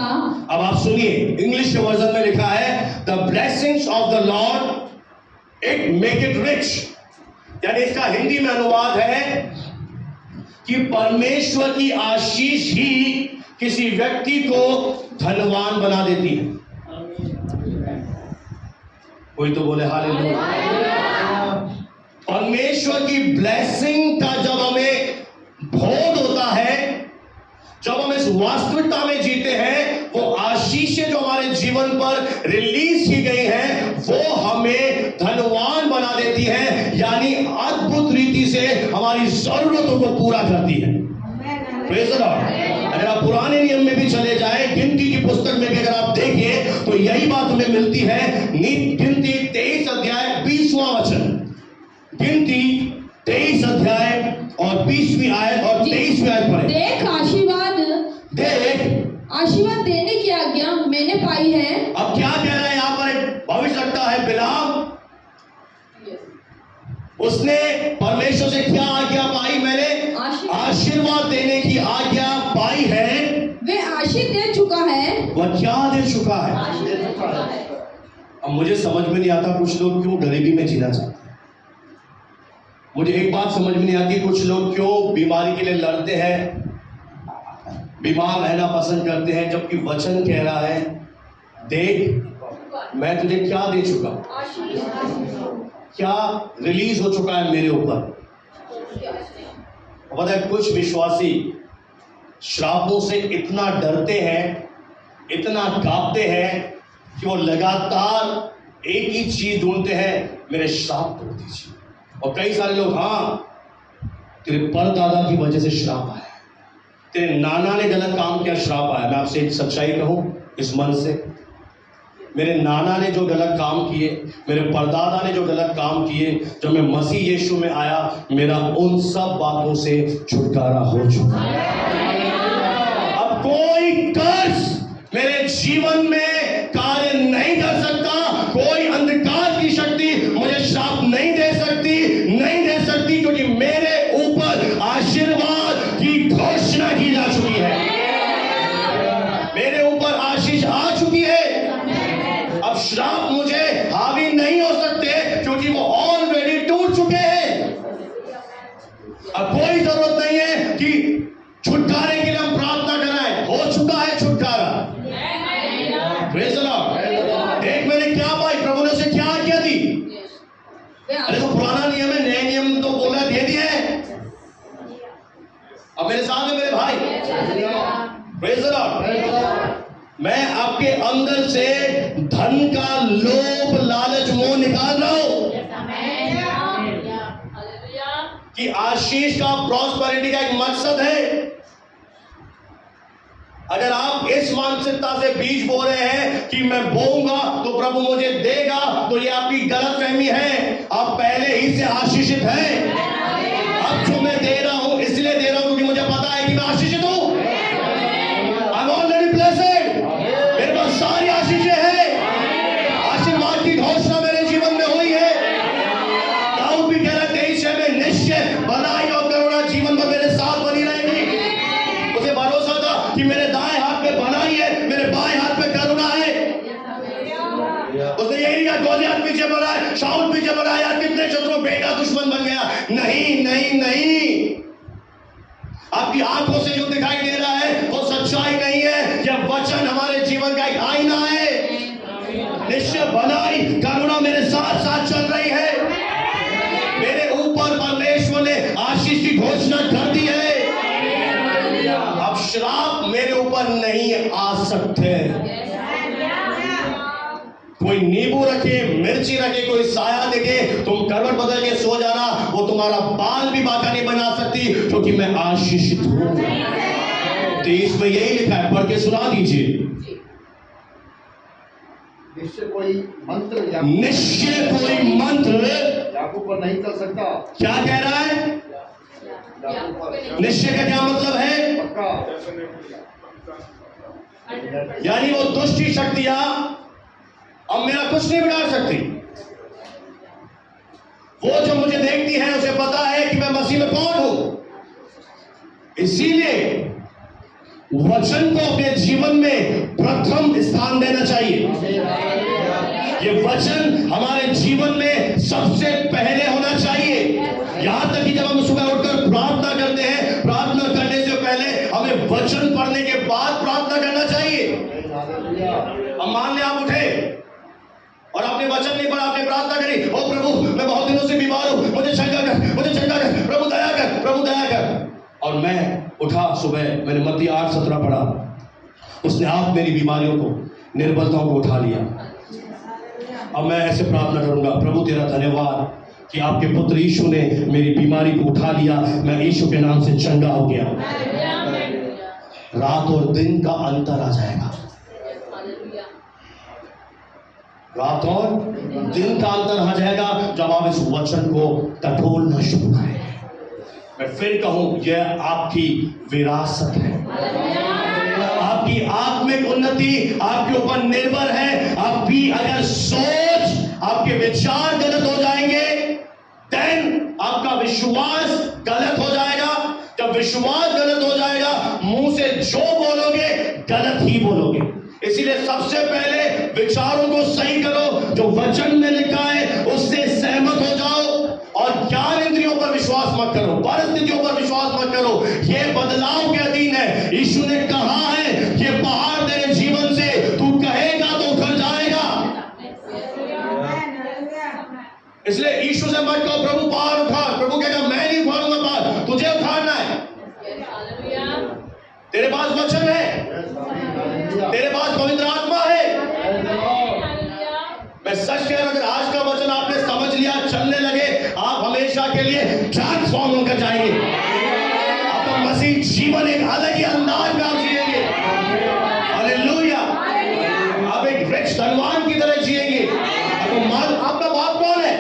अब आप सुनिए, इंग्लिश के वर्जन में लिखा है the blessings of the Lord it make it rich. यानी इसका हिंदी में अनुवाद है कि परमेश्वर की आशीष ही किसी व्यक्ति को धनवान बना देती है। कोई तो बोले हालेलुया। परमेश्वर की ब्लेसिंग का जब हमें बोध होता है, जब हम इस वास्तविकता में जीते हैं, वो आशीषें जो हमारे जीवन पर रिलीज की गई हैं वो हमें धनवान बना देती है, यानी अद्भुत रीति से हमारी जरूरतों को पूरा करती है। Praise the Lord. अगर आप पुराने नियम में भी चले जाए, गिनती की पुस्तक में भी अगर आप देखिए तो यही बात हमें मिलती है। गिनती 23 अध्याय 20वां वचन। गिनती 23 अध्याय और 20वीं आयत और 23वीं आयत पढ़े। देख आशीर्वाद देने की आज्ञा मैंने पाई है। अब क्या कह रहा है यहाँ पर? एक भविष्य लगता है बिलाम, उसने परमेश्वर से क्या आज्ञा पाई? मैंने आशीर्वाद देने की आज्ञा पाई है। वे आशीष दे चुका है। वह क्या दे चुका है? अब मुझे समझ में नहीं आता कुछ लोग क्यों गरीबी में जीना चाहते हैं। मुझे एक बात समझ में नहीं आती, कुछ लोग क्यों बीमारी के लिए लड़ते हैं, बीमार रहना पसंद करते हैं, जबकि वचन कह रहा है देख मैं तुझे क्या दे चुका, क्या रिलीज हो चुका है मेरे ऊपर। पता है कुछ विश्वासी श्रापों से इतना डरते हैं, इतना कांपते हैं कि वो लगातार एक ही चीज ढूंढते हैं, मेरे श्राप तोड़ दीजिए। और कई सारे लोग, हाँ तेरे परदादा की वजह से श्राप आया, तेरे नाना ने गलत काम किया श्राप आया। मैं आपसे एक सच्चाई कहूं इस मन से, मेरे नाना ने जो गलत काम किए, मेरे परदादा ने जो गलत काम किए, जब मैं मसीह यीशु में आया मेरा उन सब बातों से छुटकारा हो चुका है। अब कोई कर्ज मेरे जीवन में कार्य नहीं कर सकता, कोई अंधकार की शक्ति मुझे श्राप नहीं दे सकती, नहीं दे सकती, क्योंकि मेरे ऊपर आशीर्वाद की घोषणा की जा चुकी है, मेरे ऊपर आशीष आ चुकी है। अब श्राप मुझे हावी नहीं हो सकते, क्योंकि वो ऑलरेडी टूट चुके हैं। अब कोई जरूरत नहीं है कि छुटकारे के लिए हम प्रार्थना कराएं, हो चुका है छुटकारा। Praise the Lord. एक मैंने क्या पाई, प्रभु ने उसे क्या आज्ञा दी? अरे तो पुराना नियम है, नए नियम तो बोला दे दिया है। अब मेरे साथ में मेरे भाई, प्रेज़ द लॉर्ड, मैं आपके अंदर से धन का लोभ लालच मोह निकाल रहा हूं कि आशीष का, प्रॉस्पेरिटी का एक मकसद है। अगर आप इस मानसिकता से बीज बो रहे हैं कि मैं बोऊंगा तो प्रभु मुझे देगा, तो ये आपकी गलतफहमी है। आप पहले ही से आशीषित हैं। अब जो मैं दे रहा हूं इसलिए दे रहा हूं क्योंकि मुझे पता है कि मैं आशीषित हूं। आई एम ऑलरेडी ब्लेस्ड, मेरे पास सारी आशीषें हैं। आशीर्वाद की घोषणा मेरे जीवन में हुई है। दाऊद भी कह रहा है 23 में निश्चय भलाई और करुणा जीवन में मेरे साथ बनी रहेगी। उसे भरोसा था कि मेरे दाएं हाथ पे भलाई है, मेरे बाएं हाथ पे करुणा है। उसने यही कहा गोलियत पीछे पड़ा है, शाऊल पीछे पड़ा है, यार कितने शत्रु, बेटा दुश्मन बन गया। नहीं नहीं नहीं, आपकी आंखों से जो दिखाई दे रहा है वो सच्चाई नहीं है। यह वचन हमारे जीवन का एक आईना है। निश्चय भलाई करुणा मेरे साथ साथ चल रही है। मेरे ऊपर परमेश्वर ने आशीष की घोषणा कर दी है। अब श्राप मेरे ऊपर नहीं आ सकते। कोई नींबू रखे, मिर्ची रखे, कोई साया देखे, तुम करवट बदल के सो जाना, वो तुम्हारा बाल भी बाका नहीं बना सकती, क्योंकि मैं आशीषित हूं। 23 में यही लिखा है, पढ़ के सुना दीजिए। निश्चय कोई मंत्र याकूब पर नहीं चल सकता। क्या कह रहा है? निश्चय का क्या मतलब है? पक्का। यानी वो दुष्ट शक्तियां अब मेरा कुछ नहीं बिगाड़ सकती। वो जो मुझे देखती है उसे पता है कि मैं मसीह में कौन हूं। इसीलिए वचन को अपने जीवन में प्रथम स्थान देना चाहिए। ये वचन हमारे जीवन में सबसे पहले होना चाहिए। यहां तक कि जब हम सुबह उठकर प्रार्थना करते हैं, प्रार्थना करने से पहले हमें वचन पढ़ने के बाद प्रार्थना करना चाहिए। अब मान ले आप उठे और आपने वचन नहीं पढ़ा, आपने प्रार्थना करी, ओ प्रभु मैं बहुत दिनों से बीमार हूं, मुझे चंगा कर, मुझे चंगा कर, प्रभु दया कर, प्रभु दया कर। और मैं उठा सुबह, मैंने मत्ती 8:17 पढ़ा, उसने आप मेरी बीमारियों को, निर्बलताओं को उठा लिया। अब मैं ऐसे प्रार्थना करूंगा, प्रभु तेरा धन्यवाद कि आपके पुत्र यीशु ने मेरी बीमारी को उठा लिया, मैं यीशु के नाम से चंगा हो गया। रात और दिन का अंतर आ जाएगा। रात और दिन का अंतर आ जाएगा जब आप इस वचन को टटोलना शुरू करें। मैं फिर कहूं, यह आपकी विरासत है। आपकी आत्मिक उन्नति आपके ऊपर निर्भर है। आपकी अगर सोच, आपके विचार गलत हो जाएंगे, देन आपका विश्वास गलत हो जाएगा। जब विश्वास गलत हो जाएगा, मुंह से जो बोलोगे गलत ही बोलोगे। इसीलिए सबसे पहले विचारों को सही करो, जो वचन में लिखा है उससे सहमत हो जाओ, और ज्ञान इंद्रियों पर विश्वास मत करो, परिस्थितियों पर विश्वास मत करो। यह बदलाव के अधीन है। यीशु ने कहा है कि पहाड़ तेरे जीवन से तू कहेगा तो उतर जाएगा। इसलिए यीशु से मत कहो प्रभु पहाड़ उठा। प्रभु कहेगा मैं नहीं उठाऊंगा पहाड़, तुझे उठाना है। तेरे पास वचन है, तेरे पास पवित्र आत्मा है। मैं सच कह रहा हूं, अगर आज का वचन आपने समझ लिया, चलने लगे, आप हमेशा के लिए ट्रांसफॉर्म होकर जाएंगे। आपका मसीह जीवन एक अलग ही अंदाज में आप जिएंगे। हालेलुया। आप एक रिच धनवान की तरह जिएंगे। आपका बाप कौन है?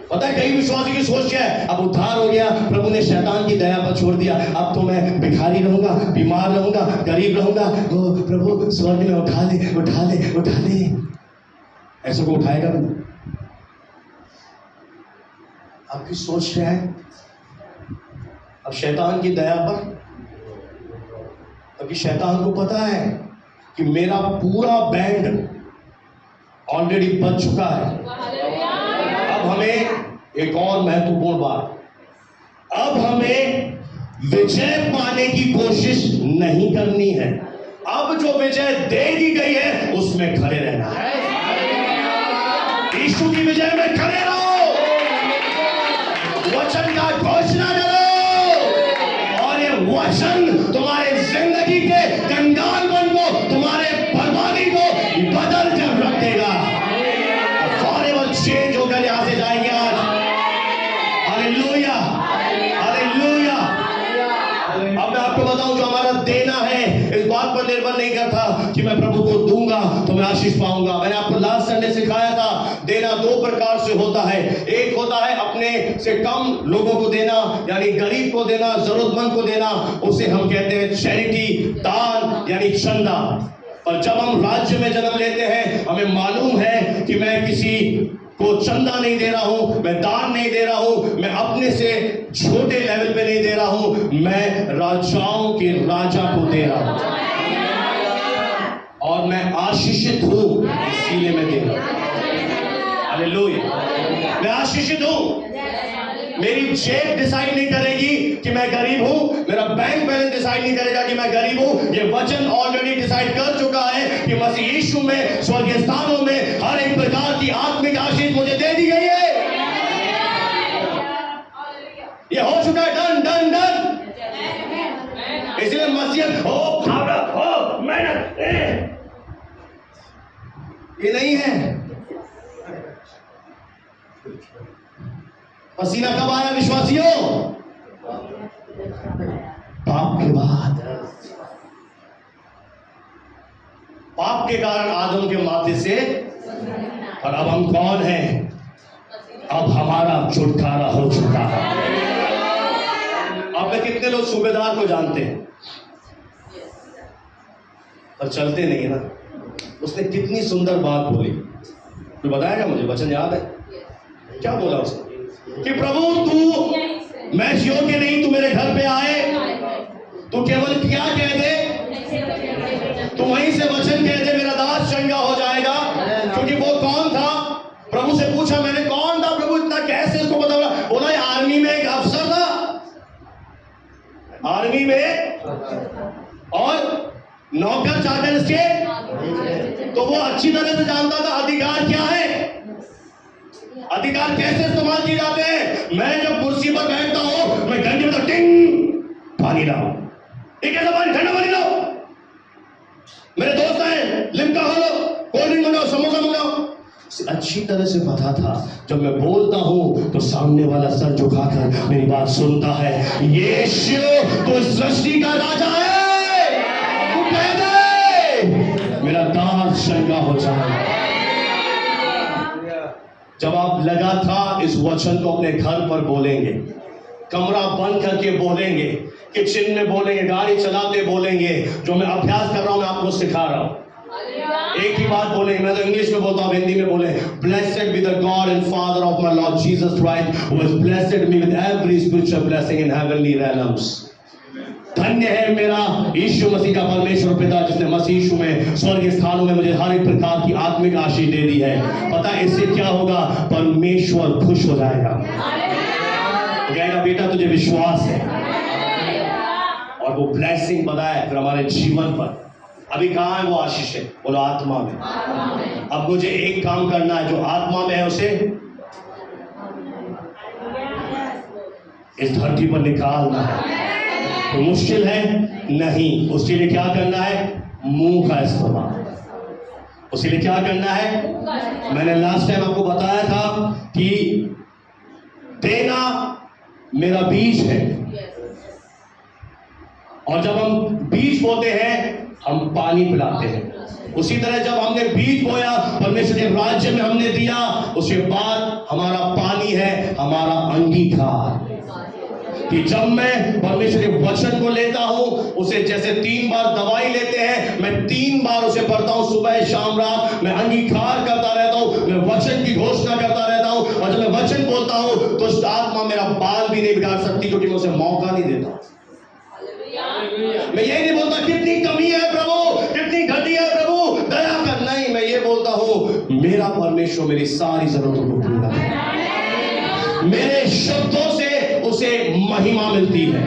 पता है कई विश्वासी की सोच क्या है? अब उद्धार हो गया, प्रभु ने शैतान की दया पर छोड़ दिया, अब तो मैं भिखारी रहूंगा, बीमार रहूंगा, गरीब रहूंगा, ओ प्रभु स्वर्ग में उठा ले, उठा ले, उठा ले। ऐसे को उठाएगा भी? आपकी सोच क्या है? अब शैतान की दया पर, क्योंकि शैतान को पता है कि मेरा पूरा बैंड ऑलरेडी बन चुका है। अब हमें एक और महत्वपूर्ण बात, अब हमें विजय पाने की कोशिश नहीं करनी है। अब जो विजय दे दी गई है उसमें खड़े रहना है। यीशु की विजय में खड़े रहो, वचन का घोषणा करो, और ये वचन तुम्हारे जिंदगी के कंगालपन को, तुम्हारे बर्बादी को बदल कर रख देगा। फॉरएवर चेंज होकर यहां से जाएंगे आज। Hallelujah, hallelujah. अब मैं आपको बताऊं, जो हमारा देना है इस बात पर निर्भर नहीं करता कि मैं प्रभु को दूंगा तो मैं आशीष पाऊंगा। मैंने आपको लास्ट संडे सिखाया था, देना दो प्रकार से होता है। एक होता है अपने से कम लोगों को देना, यानी गरीब को देना, जरूरतमंद को देना, उसे हम कहते हैं चैरिटी, दान यानी चंदा। और जब हम राज्य में जन्म लेते हैं, हमें मालूम है कि मैं किसी को चंदा नहीं दे रहा हूं, मैं दान नहीं दे रहा हूं, मैं अपने से छोटे लेवल पे नहीं दे रहा हूं, मैं राजाओं के राजा को दे रहा हूं, और मैं आशीषित हूं, इसीलिए मैं दे रहा हूं। हालेलुया। मैं आशीषित हूं। मेरी जेब डिसाइड नहीं करेगी कि मैं गरीब हूं, मेरा बैंक बैलेंस डिसाइड नहीं करेगा कि मैं गरीब हूं। ये वचन ऑलरेडी डिसाइड कर चुका है कि मसीह यीशु में, स्वर्गीय स्थानों में हर एक प्रकार की आत्मिक आशीष मुझे दे दी गई है। ये हो चुका है, डन डन डन। इसलिए मसीह हो, भावना हो, मेहनत, ये नहीं है। पसीना कब आया विश्वासियों? पाप के बाद। पाप के कारण आदम के माथे से, और अब हम कौन हैं? अब हमारा छुटकारा हो चुका है। आप में कितने लोग सूबेदार को जानते हैं पर चलते नहीं है ना? उसने कितनी सुंदर बात बोली, तो बताएगा मुझे, वचन याद है क्या बोला उसने कि प्रभु तू, मैं योग्य नहीं तू मेरे घर पे आए, तू केवल क्या कह दे, तू वहीं से वचन कह दे, मेरा दास चंगा हो जाएगा। क्योंकि वो कौन था? प्रभु से पूछा मैंने, कौन था प्रभु, इतना कैसे उसको पता? बोला आर्मी में एक अफसर था, आर्मी में, और नौकर चाकर इसके, तो वो अच्छी तरह से जानता था अधिकार क्या है, अधिकार कैसे इस्तेमाल किए जाते हैं। मैं जब कुर्सी पर बैठता हूं, मैं घंटे में तो टिंग पानी लाओ, एक ऐसा पानी, ठंडा पानी लाओ, मेरे दोस्त आए लिम्का हो लो, कोल्ड ड्रिंक मंगाओ, समोसा मंगाओ। अच्छी तरह से पता था जब मैं बोलता हूं तो सामने वाला सर झुकाकर मेरी बात सुनता है। यीशु तो इस सृष्टि का राजा है, तू कह दे मेरा दास चंगा हो जाए। जब आप लगातार इस वचन को अपने घर पर बोलेंगे, कमरा बंद करके बोलेंगे, किचन में बोलेंगे, गाड़ी चलाते बोलेंगे, जो मैं अभ्यास कर रहा हूं मैं आपको सिखा रहा हूं, एक ही बात बोलेंगे। मैं तो इंग्लिश में बोलता हूं, हिंदी में बोले, blessed be the God and father of my Lord Jesus Christ who has blessed me with every spiritual blessing in heavenly realms। धन्य है मेरा यीशु मसीह का परमेश्वर पिता, जिसने मसीह यीशु में स्वर्गीय स्थानों में मुझे हर एक प्रकार की आत्मिक आशीष दे दी है। पता है इससे क्या होगा? परमेश्वर खुश हो जाएगा, कहेगा बेटा तुझे विश्वास है, और वो ब्लेसिंग पता है फिर हमारे जीवन पर। अभी कहाँ है वो आशीष है? बोलो आत्मा में। अब मुझे एक काम करना है, जो आत्मा में है उसे इस धरती पर निकालना है। तो मुश्किल है नहीं, उसके लिए क्या करना है? मुंह का इस्तेमाल। उसके लिए क्या करना है? मैंने लास्ट टाइम आपको बताया था कि देना मेरा बीज है, और जब हम बीज बोते हैं हम पानी पिलाते हैं। उसी तरह जब हमने बीज बोया, परमेश्वर के राज्य में हमने दिया, उसके बाद हमारा पानी है, हमारा अंगीकार। कि जब मैं परमेश्वर के वचन को लेता हूं, उसे जैसे 3 बार दवाई लेते हैं, मैं 3 बार उसे पढ़ता हूं, सुबह शाम रात। मैं अंगीकार करता रहता हूं, मैं वचन की घोषणा करता रहता हूं, और जब मैं वचन बोलता हूं तो उस आत्मा मेरा बाल भी नहीं बिगाड़ सकती, क्योंकि मैं उसे मौका नहीं देता। मैं यही नहीं बोलता कितनी कमी है प्रभु, कितनी घटी है प्रभु, दया कर, नहीं, मैं ये बोलता हूं मेरा परमेश्वर मेरी सारी जरूरतों को पूरा करे। मेरे शब्दों से उसे महिमा मिलती है।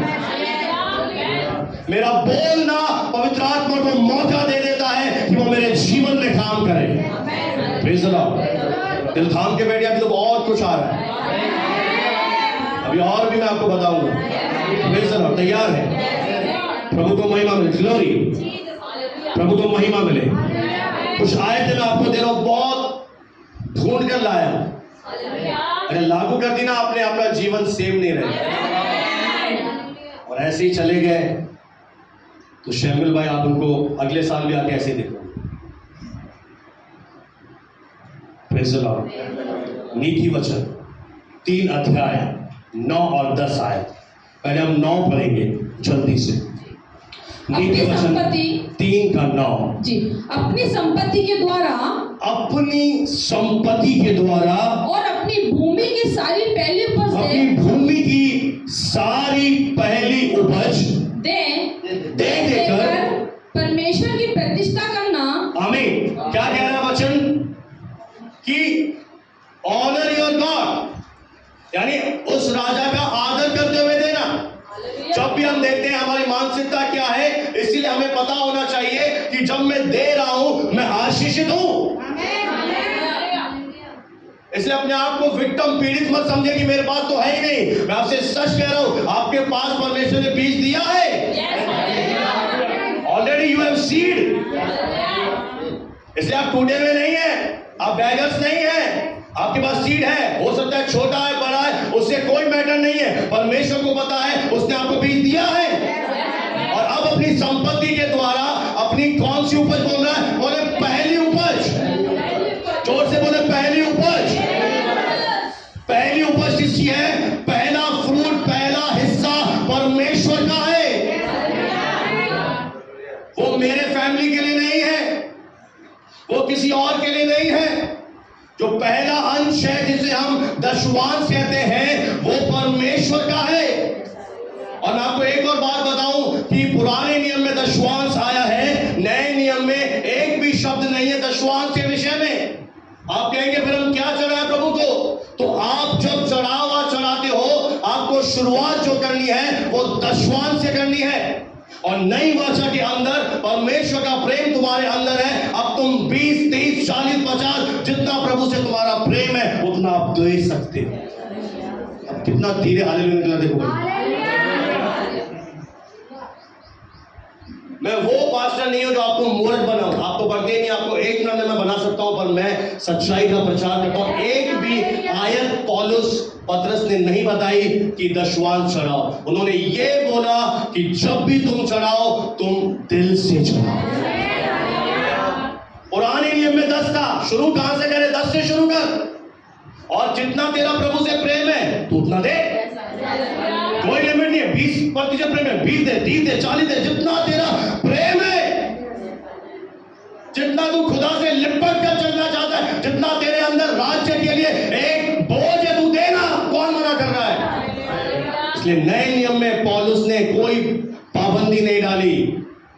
मेरा बोलना पवित्र आत्मा को मौका दे देता है कि वो मेरे जीवन में काम करे। Praise the Lord. दिल थाम के बैठिए, अभी तो बहुत कुछ आ रहा है, अभी और भी मैं आपको बताऊंगा। Praise the Lord. तैयार है? प्रभु को महिमा मिले, ग्लोरी, प्रभु को महिमा मिले। कुछ आयतें मैं आपको दे रहा हूं, बहुत ढूंढ कर लाया। अरे लागू कर दी ना आपने, आपका जीवन सेम नहीं रहे, और ऐसे ही चले गए तो शैमुएल भाई आप उनको अगले साल भी आके ऐसे देखोगे। Praise the Lord. नीति वचन 3 अध्याय 9 और 10 आयत। पहले हम 9 पढ़ेंगे जल्दी से। नीति वचन 3 का 9 जी। अपनी संपत्ति के द्वारा, अपनी संपत्ति के द्वारा, और अपनी भूमि की सारी पहली उपज से, अपनी भूमि की सारी पहली उपज दे देकर परमेश्वर की प्रतिष्ठा करना। आमीन। क्या कह रहा है वचन? कि ऑनर योर गॉड, यानी उस राजा का आदर करते हुए देना। जब भी हम देखते हैं हमारी मानसिकता क्या है, इसीलिए हमें पता होना चाहिए कि जब मैं दे रहा हूं मैं आशीषित हूं। इसलिए अपने आप को विक्टिम, पीड़ित मत समझे कि मेरे पास तो है ही नहीं। मैं आपसे सच कह रहा हूं, आपके पास परमेश्वर ने बीज दिया है। Already you have seed. इसलिए आप टूटे हुए नहीं हैं, आप बैगर्स नहीं हैं, आपके पास सीड है। हो सकता है छोटा है, बड़ा है, उससे कोई मैटर नहीं है। परमेश्वर को पता है, उसने आपको बीज दिया है। और अब अपनी संपत्ति के द्वारा अपनी कौन सी उपज बोल रहा है? बोले पहली उपज। जोर से बोले पहली उपज। दशवांश कहते हैं वो परमेश्वर का है। और मैं आपको एक और बात बताऊं कि पुराने नियम में दशवांश आया है, नए नियम में एक भी शब्द नहीं है दशवांश के विषय में। आप कहेंगे फिर हम क्या चढ़ाएं प्रभु को? तो आप जब चढ़ावा चढ़ाते हो, आपको शुरुआत जो करनी है वो दशवांश से करनी है। और नई वाचा के अंदर परमेश्वर का प्रेम तुम्हारे अंदर है। अब तुम 20, 30, 40, 50 जितना प्रभु से तुम्हारा प्रेम है उतना आप दे सकते हो। अब कितना धीरे हालेलुया निकला देखो भाई। मैं वो पास्टर नहीं हूं जो आपको मूर्ख बनाऊं। आप तो बढ़ते नहीं, आपको एक मिनट में मैं बना सकता हूं, पर मैं सच्चाई का प्रचार करता हूं। एक भी आयत पौलुस पतरस ने नहीं बताई कि दशवांश चढ़ाओ। उन्होंने ये बोला कि जब भी तुम चढ़ाओ तुम दिल से चढ़ाओ। पुराने नियम में 10 था, शुरू कहां से करे? 10 से शुरू कर। और जितना तेरा प्रभु से प्रेम है तू उतना दे, कोई लिमिट नहीं है। 20% प्रेम है, 20 दे, 30 दे, 40 दे, जितना तेरा प्रेम है, जितना तू खुदा से लिपट कर चलना चाहता है, जितना तेरे अंदर राज्य के लिए एक बोझ है, तू देना। कौन मना कर रहा है? इसलिए नए नियम में पौलुस ने कोई पाबंदी नहीं डाली।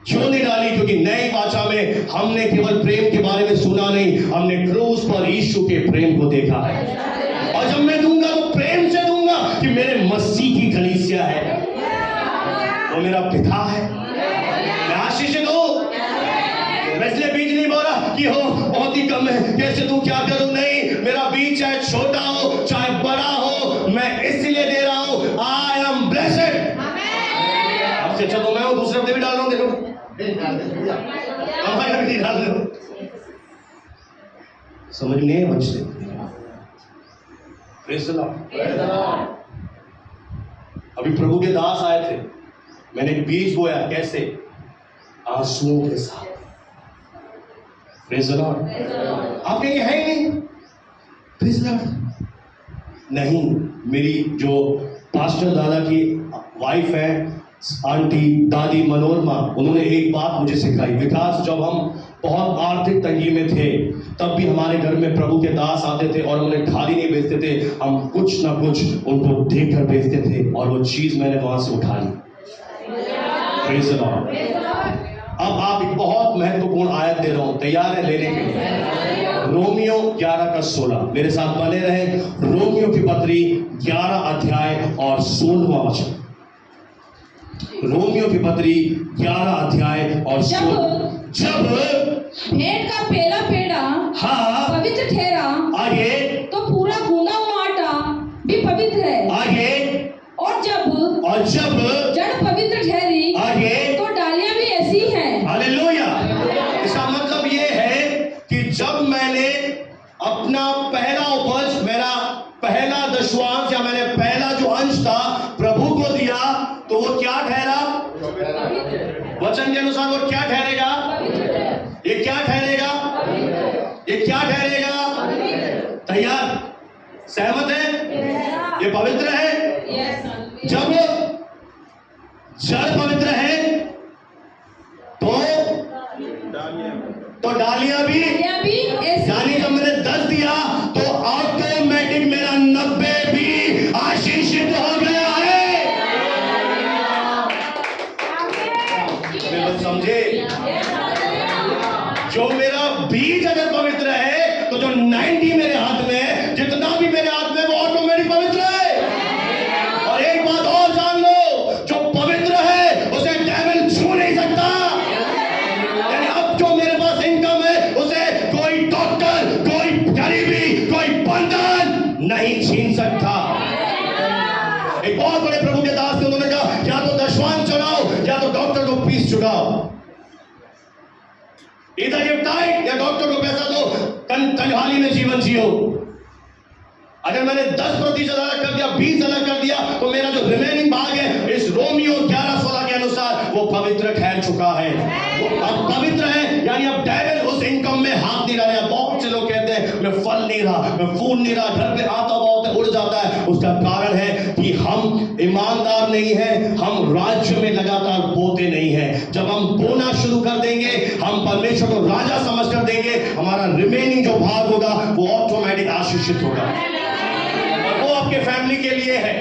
क्यों नहीं डाली? क्योंकि नई वाचा में हमने केवल प्रेम के बारे में सुना नहीं, हमने क्रूस पर यीशु के प्रेम को देखा है। और जब मैं दूंगा तो प्रेम से दूंगा कि मेरे मसीह की कलीसिया है, वो मेरा पिता है, मैं आशीषित हूं। मैं इसलिए बीज नहीं बोला कि हो बहुत ही कम है, कैसे तू क्या करूं? नहीं, मेरा बीज चाहे छोटा हो चाहे बड़ा हो, मैं इसलिए दे रहा हूं। I am blessed. अब से अच्छा तो मैं हूं, दूसरे हफ्ते भी डाल रहा हूं। देखो नहीं डाल रहे हो, समझ नहीं है बच्चे। Praise the Lord. अभी प्रभु के दास आए थे, मैंने एक बीज बोया। कैसे? आंसुओं के साथ। Praise the Lord. आप कहेंगे है ही नहीं। Praise the Lord. नहीं, मेरी जो पास्टर दादा की वाइफ है, आंटी दादी मनोरमा, उन्होंने एक बात मुझे सिखाई। विकास, जब हम बहुत आर्थिक तंगी में थे तब भी हमारे घर में प्रभु के दास आते थे और उन्हें खाली नहीं बेचते थे, हम कुछ ना कुछ उनको देकर बेचते थे, और वो चीज मैंने वहां से उठा ली। Praise the Lord. अब आप एक बहुत महत्वपूर्ण आयत दे रहा हूं, तैयार है लेने के लिए? रोमियो 11:16 मेरे साथ बने रहे। रोमियो की पत्री 11 अध्याय और 16वां वचन। रोमियो की पत्री 11 अध्याय और 16। जब भेंट का पहला पेड़ा हाँ पवित्र ठहरा, आगे तो पूरा गूंदा हुआ आटा भी पवित्र है, आगे और जब जड़ पवित्र ठहरी, आगे तो डालियां भी ऐसी हैं। हालेलुया। इसका मतलब ये है कि जब मैंने अपना पहला उपज, मेरा पहला दशवांश या मैंने पहला जो अंश था प्रभु को दिया, तो वो क्या ठहरा? वचन के अनुसार वो क्या ठहरेगा? ये क्या ठहरेगा? ये क्या ठहरेगा? तैयार? सहमत है? ये पवित्र है। जब जड़ पवित्र है तो डालियां भी, यानी जब मैंने 10 दिया तो ऑटोमेटिक मेरा 90 भी आशीषित हो गया है। समझे? जो मेरा बीज अगर पवित्र है तो जो 90 मेरे हाथ में है, जितना भी मेरे हाथ में, वो ऑटोमेटिक पवित्र है। और एक बात और जान लो, जो पवित्र है उसे डेविल छू नहीं सकता। यानी अब जो मेरे पास इनकम है उसे कोई डॉक्टर, कोई गरीबी, कोई बंधन नहीं छीन सकता। एक बहुत बड़े प्रभु के दास थे, उन्होंने कहा या तो दशवांश चढ़ाओ या तो डॉक्टर को फीस चुकाओ। इधर गिव टाइट या डॉक्टर को पैसा दो, तन्हाली में जीवन जियो। अगर मैंने 10% अलग कर दिया, 20 अलग कर दिया, तो मेरा जो रिमेनिंग भाग है इस रोमियो 11:16 के अनुसार वो पवित्र ठहर चुका है। वो अब पवित्र है, यानी अब डेविल उस इनकम में हाथ नहीं डालेगा। बहुत से लोग कहते हैं मैं फल नहीं रहा, मैं फूल नहीं रहा, घर पे आता बहुत है, उड़ जाता है। उसका कारण है कि हम ईमानदार नहीं है, हम राज्य में लगातार बोते नहीं है। जब हम बोना शुरू कर देंगे, हम परमेश्वर को राजा समझ कर देंगे, हमारा रिमेनिंग जो भाग होगा वो ऑटोमेटिक आशीषित होगा। फैमिली के लिए है।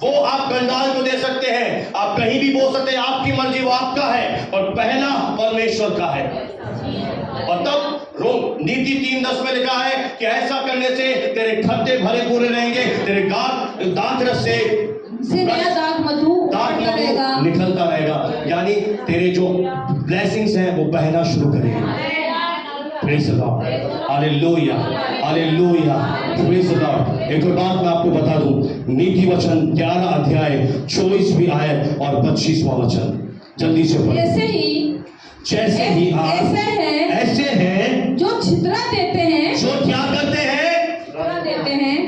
वो आप गंडाल को दे सकते हैं, आप कहीं भी बोल सकते हैं, आपकी मर्जी, वो आपका है, और पहला परमेश्वर का है। और तब रोम नीति 3:10 में लिखा है कि ऐसा करने से तेरे खत्ते भरे पूरे रहेंगे, तेरे दांत रस से नया दाग मधु निकलता रहेगा। यानी तेरे जो ब्लेसिंग्स हैं वो बहना शुरू करेंगे। Praise the Lord, hallelujah, hallelujah, praise the Lord. एक और बात मैं आपको बता दूं, नीति वचन 11 अध्याय 24वीं आयत और 25वां वचन, जल्दी से पढ़ो। जैसे ही आप ऐसे हैं जो छितरा देते हैं, जो क्या करते हैं, छितरा देते हैं,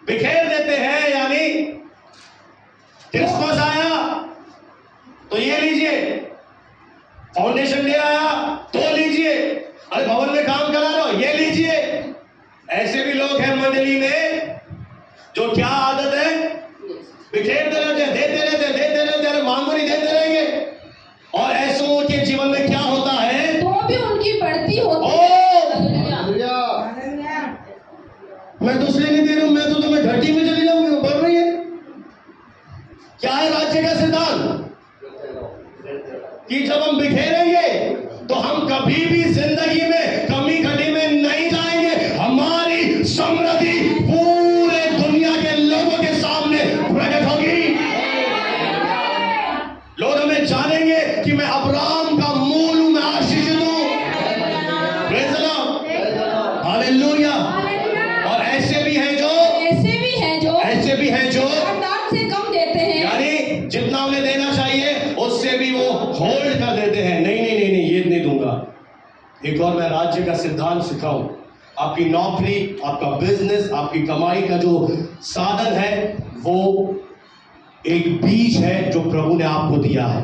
बिखेर देते हैं। यानी क्रिसमस आया तो ये लीजिए, फाउंडेशन डे आया तो लीजिए, अरे भवन में काम करा रहे हो ये लीजिए। ऐसे भी लोग हैं मंडली में जो क्या आदत है, बिखेरते रहते, देते रहते, अरे मांगो नहीं, देते रहेंगे। और ऐसों के जीवन में क्या होता है, तो भी उनकी बढ़ती होती है। मैं तो इसलिए नहीं दे रहा हूं, मैं तो तुम्हें घटी में चली जाऊंगी, बढ़ रही है। क्या है राज्य का सिद्धांत कि जब हम बिखेरेंगे तो हम कभी भी जिंदगी में कमी घटी में नहीं जाएंगे। हमारी समृद्धि पूरे दुनिया के लोगों के सामने प्रकट होगी। लोग हमें जानेंगे कि मैं अब्राहम का मूल हूं, मैं आशीषित हूं। Praise the Lord, hallelujah. और ऐसे भी हैं जो दान से कम देते हैं, यानी जितना उन्हें देना चाहिए उससे भी वो होल्ड कर देते हैं। नहीं, ये नहीं दूंगा। एक और मैं राज्य का सिद्धांत सिखाऊं। आपकी नौकरी, आपका बिजनेस, आपकी कमाई का जो साधन है वो एक बीज है जो प्रभु ने आपको दिया है।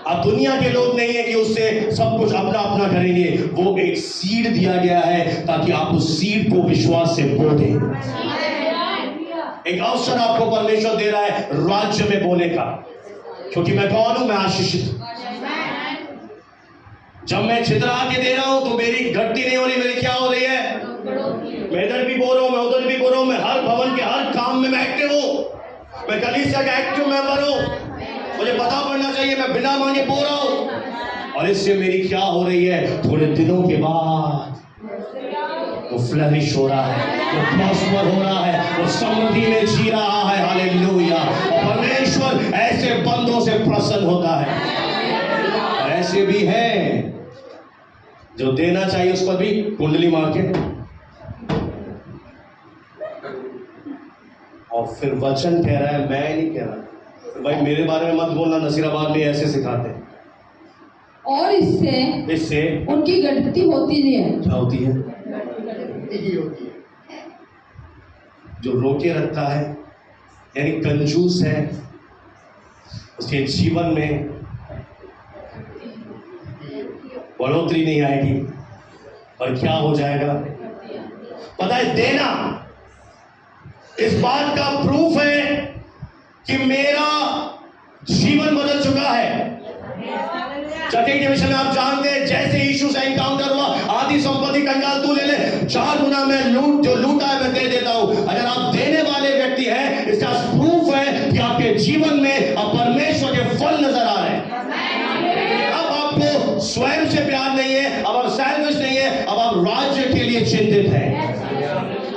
अब दुनिया के लोग नहीं है कि उससे सब कुछ अपना अपना करेंगे, वो एक सीड दिया गया है ताकि आप उस सीड को विश्वास से बो दें। एक अवसर आपको परमेश्वर दे रहा है राज्य में बोने का, क्योंकि मैं कौन हूं, मैं आशीषित हूं। जब मैं छितरा के दे रहा हूं तो मेरी घटती नहीं हो रही, मेरी क्या हो रही है, मैं इधर भी बोल रहा हूं, मैं उधर भी बोल रहा हूं, मैं हर भवन के हर काम में मैं एक्टिव हूं, मैं कलीसिया का एक्टिव मेंबर हूं। मुझे पता पड़ना चाहिए, मैं बिना मांगे बोल रहा हूं। और इससे मेरी क्या हो रही है, थोड़े दिनों के बाद वो फ्लरिश हो रहा है, वो प्रॉस्पर हो रहा है, वो समृद्धि में जी रहा है। हालेलुया। और परमेश्वर ऐसे बंदों से प्रसन्न होता है। और ऐसे भी हैं जो देना चाहिए उस पर भी कुंडली मार के, और फिर वचन कह रहा है, मैं नहीं कह रहा, तो भाई मेरे बारे में मत बोलना, नसीराबाद में ऐसे सिखाते हैं। और इससे उनकी गणति होती है। क्या होती है, ही होती है। जो रोके रखता है यानी कंजूस है, उसके जीवन में बढ़ोतरी नहीं आएगी। और क्या हो जाएगा पता है, देना इस बात का प्रूफ है कि मेरा जीवन बदल चुका है। चकिंग के विषय में आप जानते हैं, जैसे यीशु से एनकाउंटर हुआ, आधी संपत्ति कंगाल तू ले ले, 4 गुना मैं जो लूटा है मैं दे देता हूं। अगर आप देने वाले व्यक्ति हैं, इसका प्रूफ है कि आपके जीवन में अब परमेश्वर के फल नजर आ रहे हैं। अब आपको स्वयं से प्यार नहीं है, अब आप सेल्फिश नहीं है, अब आप राज्य के लिए चिंतित हैं।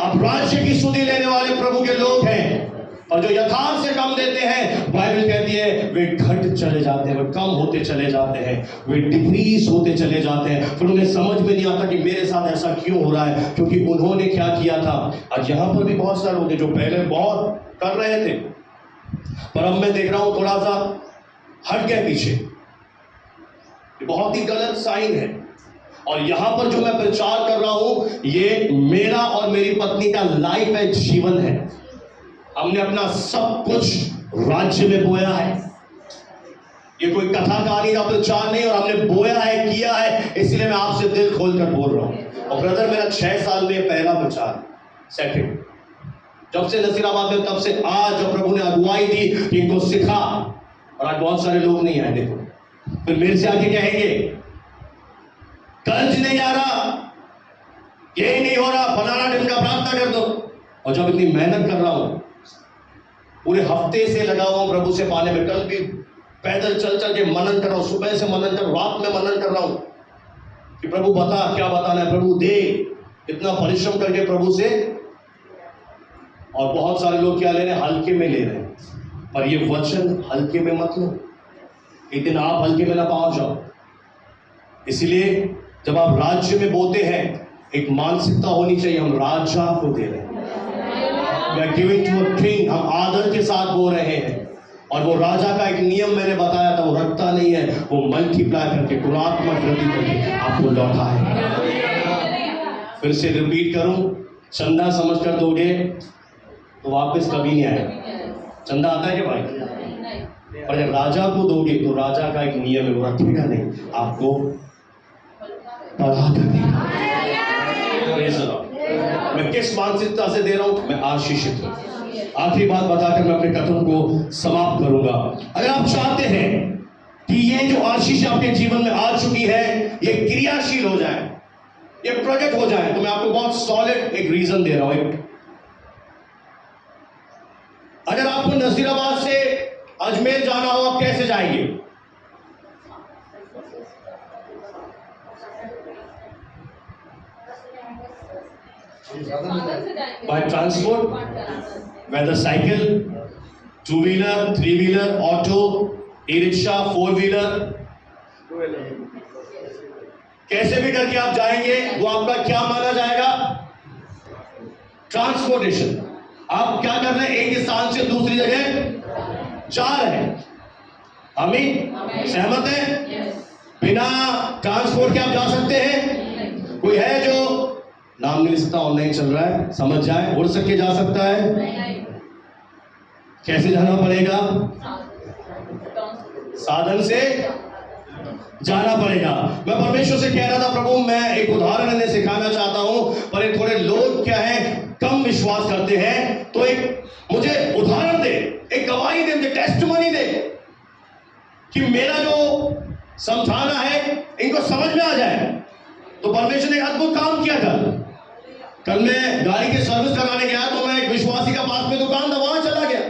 अब राज्य की सुधि लेने वाले प्रभु के लोग हैं। और जो यथार्थ से कम देते हैं, बाइबल कहती है वे घट चले जाते हैं, वे कम होते चले जाते हैं, वे डिक्रीज होते चले जाते हैं। फिर उन्हें समझ में नहीं आता कि मेरे साथ ऐसा क्यों हो रहा है, क्योंकि उन्होंने क्या किया था। आज यहाँ पर भी बहुत सारे लोग हैं जो पहले बहुत कर रहे थे, पर अब मैं देख रहा हूं थोड़ा सा हट गए पीछे। ये बहुत ही गलत साइन है। और यहां पर जो मैं प्रचार कर रहा हूं, ये मेरा और मेरी पत्नी का लाइफ है, जीवन है। हमने अपना सब कुछ राज्य में बोया है। ये कोई कथा कहानी का प्रचार नहीं, और हमने बोया है, किया है, इसलिए मैं आपसे दिल खोलकर बोल रहा हूं। और ब्रदर, मेरा 6 साल में पहला प्रचार, सेकंड, जब से नसीराबाद में, तब से आज जब प्रभु ने अगुवाई दी कि इनको सिखा, और आज बहुत सारे लोग नहीं आए। देखो फिर मेरे से आगे कहेंगे कर्ज नहीं आ रहा, ये नहीं हो रहा, फलाना ढिमका प्रार्थना कर दो। और जब इतनी मेहनत कर रहा हूं, पूरे हफ्ते से लगा हुआ हूं प्रभु से पाने में, कल भी पैदल चल चल के मनन कर रहा हूं, सुबह से मनन कर, रात में मनन कर रहा हूं कि प्रभु बता क्या बताना है, प्रभु दे, इतना परिश्रम करके प्रभु से। और बहुत सारे लोग क्या ले रहे हैं, हल्के में ले रहे हैं, पर ये वचन हल्के में मत लो, एक दिन आप हल्के में ना पहुंच जाओ। इसलिए जब आप राज्य में बोते हैं, एक मानसिकता होनी चाहिए, हम राजा को दे रहे हैं, We are giving to a king, हम आदर के साथ बोल रहे हैं। और वो राजा का एक नियम मैंने बताया था, वो रखता नहीं है, वो मल्टीप्लाई करके, गुणात्मक वृद्धि करके आपको लौटा है। फिर से रिपीट करूं, चंदा समझ कर दोगे तो वापस कभी नहीं आएगा। चंदा आता है क्या भाई? पर जब राजा को दोगे तो राजा का एक नियम है, वो रखेगा नहीं, आपको बढ़ा कर देगा। मैं किस मानसिकता से दे रहा हूं? मैं आशीषित हूं। आखिरी बात बताकर मैं अपने कथन को समाप्त करूंगा। अगर आप चाहते हैं कि ये जो आशीष आपके जीवन में आ चुकी है ये क्रियाशील हो जाए, ये प्रोजेक्ट हो जाए, तो मैं आपको बहुत सॉलिड एक रीजन दे रहा हूं। अगर आपको नजीराबाद से अजमेर जाना हो, आप कैसे जाएंगे? By transport, whether cycle, 2 wheeler, 3 wheeler, auto, e rickshaw, 4 wheeler, कैसे भी करके आप जाएंगे, वो आपका क्या माना जाएगा? ट्रांसपोर्टेशन। आप क्या कर रहे हैं? एक स्थान से दूसरी जगह जा रहे हैं। आमीन, सहमत हैं? बिना ट्रांसपोर्ट के आप जा सकते हैं? कोई है जो नाम नहीं ले सकता, ऑनलाइन चल रहा है, समझ जाए, उड़ सके जा सकता है? कैसे जाना पड़ेगा? साधन से जाना पड़ेगा। मैं परमेश्वर से कह रहा था, प्रभु मैं एक उदाहरण इन्हें सिखाना चाहता हूं, पर ये थोड़े लोग क्या है, कम विश्वास करते हैं, तो एक मुझे उदाहरण दे, एक गवाही दे, मुझे टेस्टिमनी दे कि मेरा जो समझाना है इनको समझ में आ जाए। तो परमेश्वर ने एक अद्भुत काम किया था। कल मैं गाड़ी की सर्विस कराने गया, तो मैं एक विश्वासी का पास में दुकान था, वहां चला गया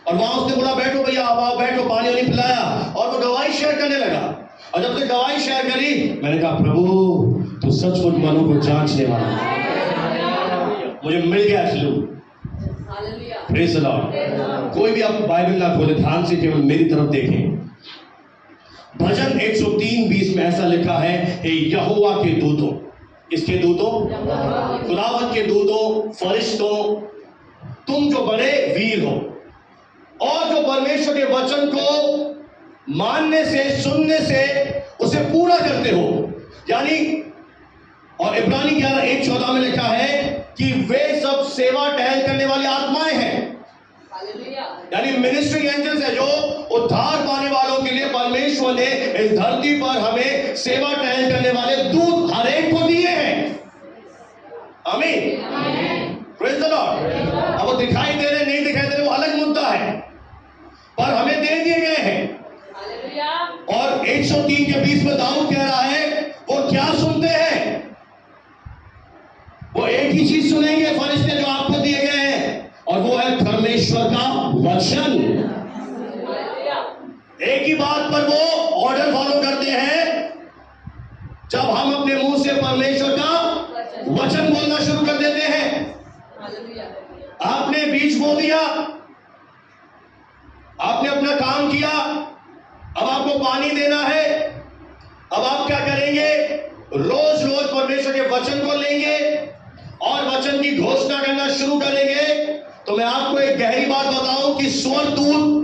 और वहां उसने बोला बैठो भैया, अब आओ बैठो, पानी वानी पिलाया और वो गवाही शेयर करने लगा। और जब से गवाही शेयर करी, मैंने कहा प्रभु तू सचमुच मनों को जांचने वाला है। मुझे मिल गया स्लू। Praise the Lord. कोई भी आप बाइबल ना खोले, ध्यान से केवल मेरी तरफ देखें। भजन 103:20 में ऐसा लिखा है, हे यहोवा के दूतों, इसके दूतों, खुदावंत के दूतों, फरिश्तों, तुम जो बड़े वीर हो और जो परमेश्वर के वचन को मानने से, सुनने से उसे पूरा करते हो। यानी, और इब्रानी 11:1-14 में लिखा है कि वे सब सेवा टहल करने वाली आत्माएं हैं। यानी मिनिस्ट्री एंजल्स है, जो उद्धार पाने वालों के लिए परमेश्वर ने इस धरती पर हमें सेवा टहल करने वाले दूत हर एक को दिए हैं। आमीन, प्रेज़ द लॉर्ड। अब वो दिखाई दे रहे नहीं दिखाई दे रहे वो अलग मुद्दा है, पर हमें दे दिए गए हैं। और 103:20 में दाऊद कह रहा है, वो क्या सुनते हैं? वो एक ही चीज सुनेंगे फरिश्ते जो आपको दिए गए हैं, और वो है परमेश्वर का वचन। एक ही बात पर वो ऑर्डर फॉलो करते हैं। जब हम अपने मुंह से परमेश्वर का वचन बोलना शुरू कर देते हैं, आपने बीज बो दिया, आपने अपना काम किया, अब आपको पानी देना है। अब आप क्या करेंगे? रोज रोज परमेश्वर के वचन को लेंगे और वचन की घोषणा करना शुरू करेंगे। तो मैं आपको एक गहरी बात बताऊं कि स्वर्गदूत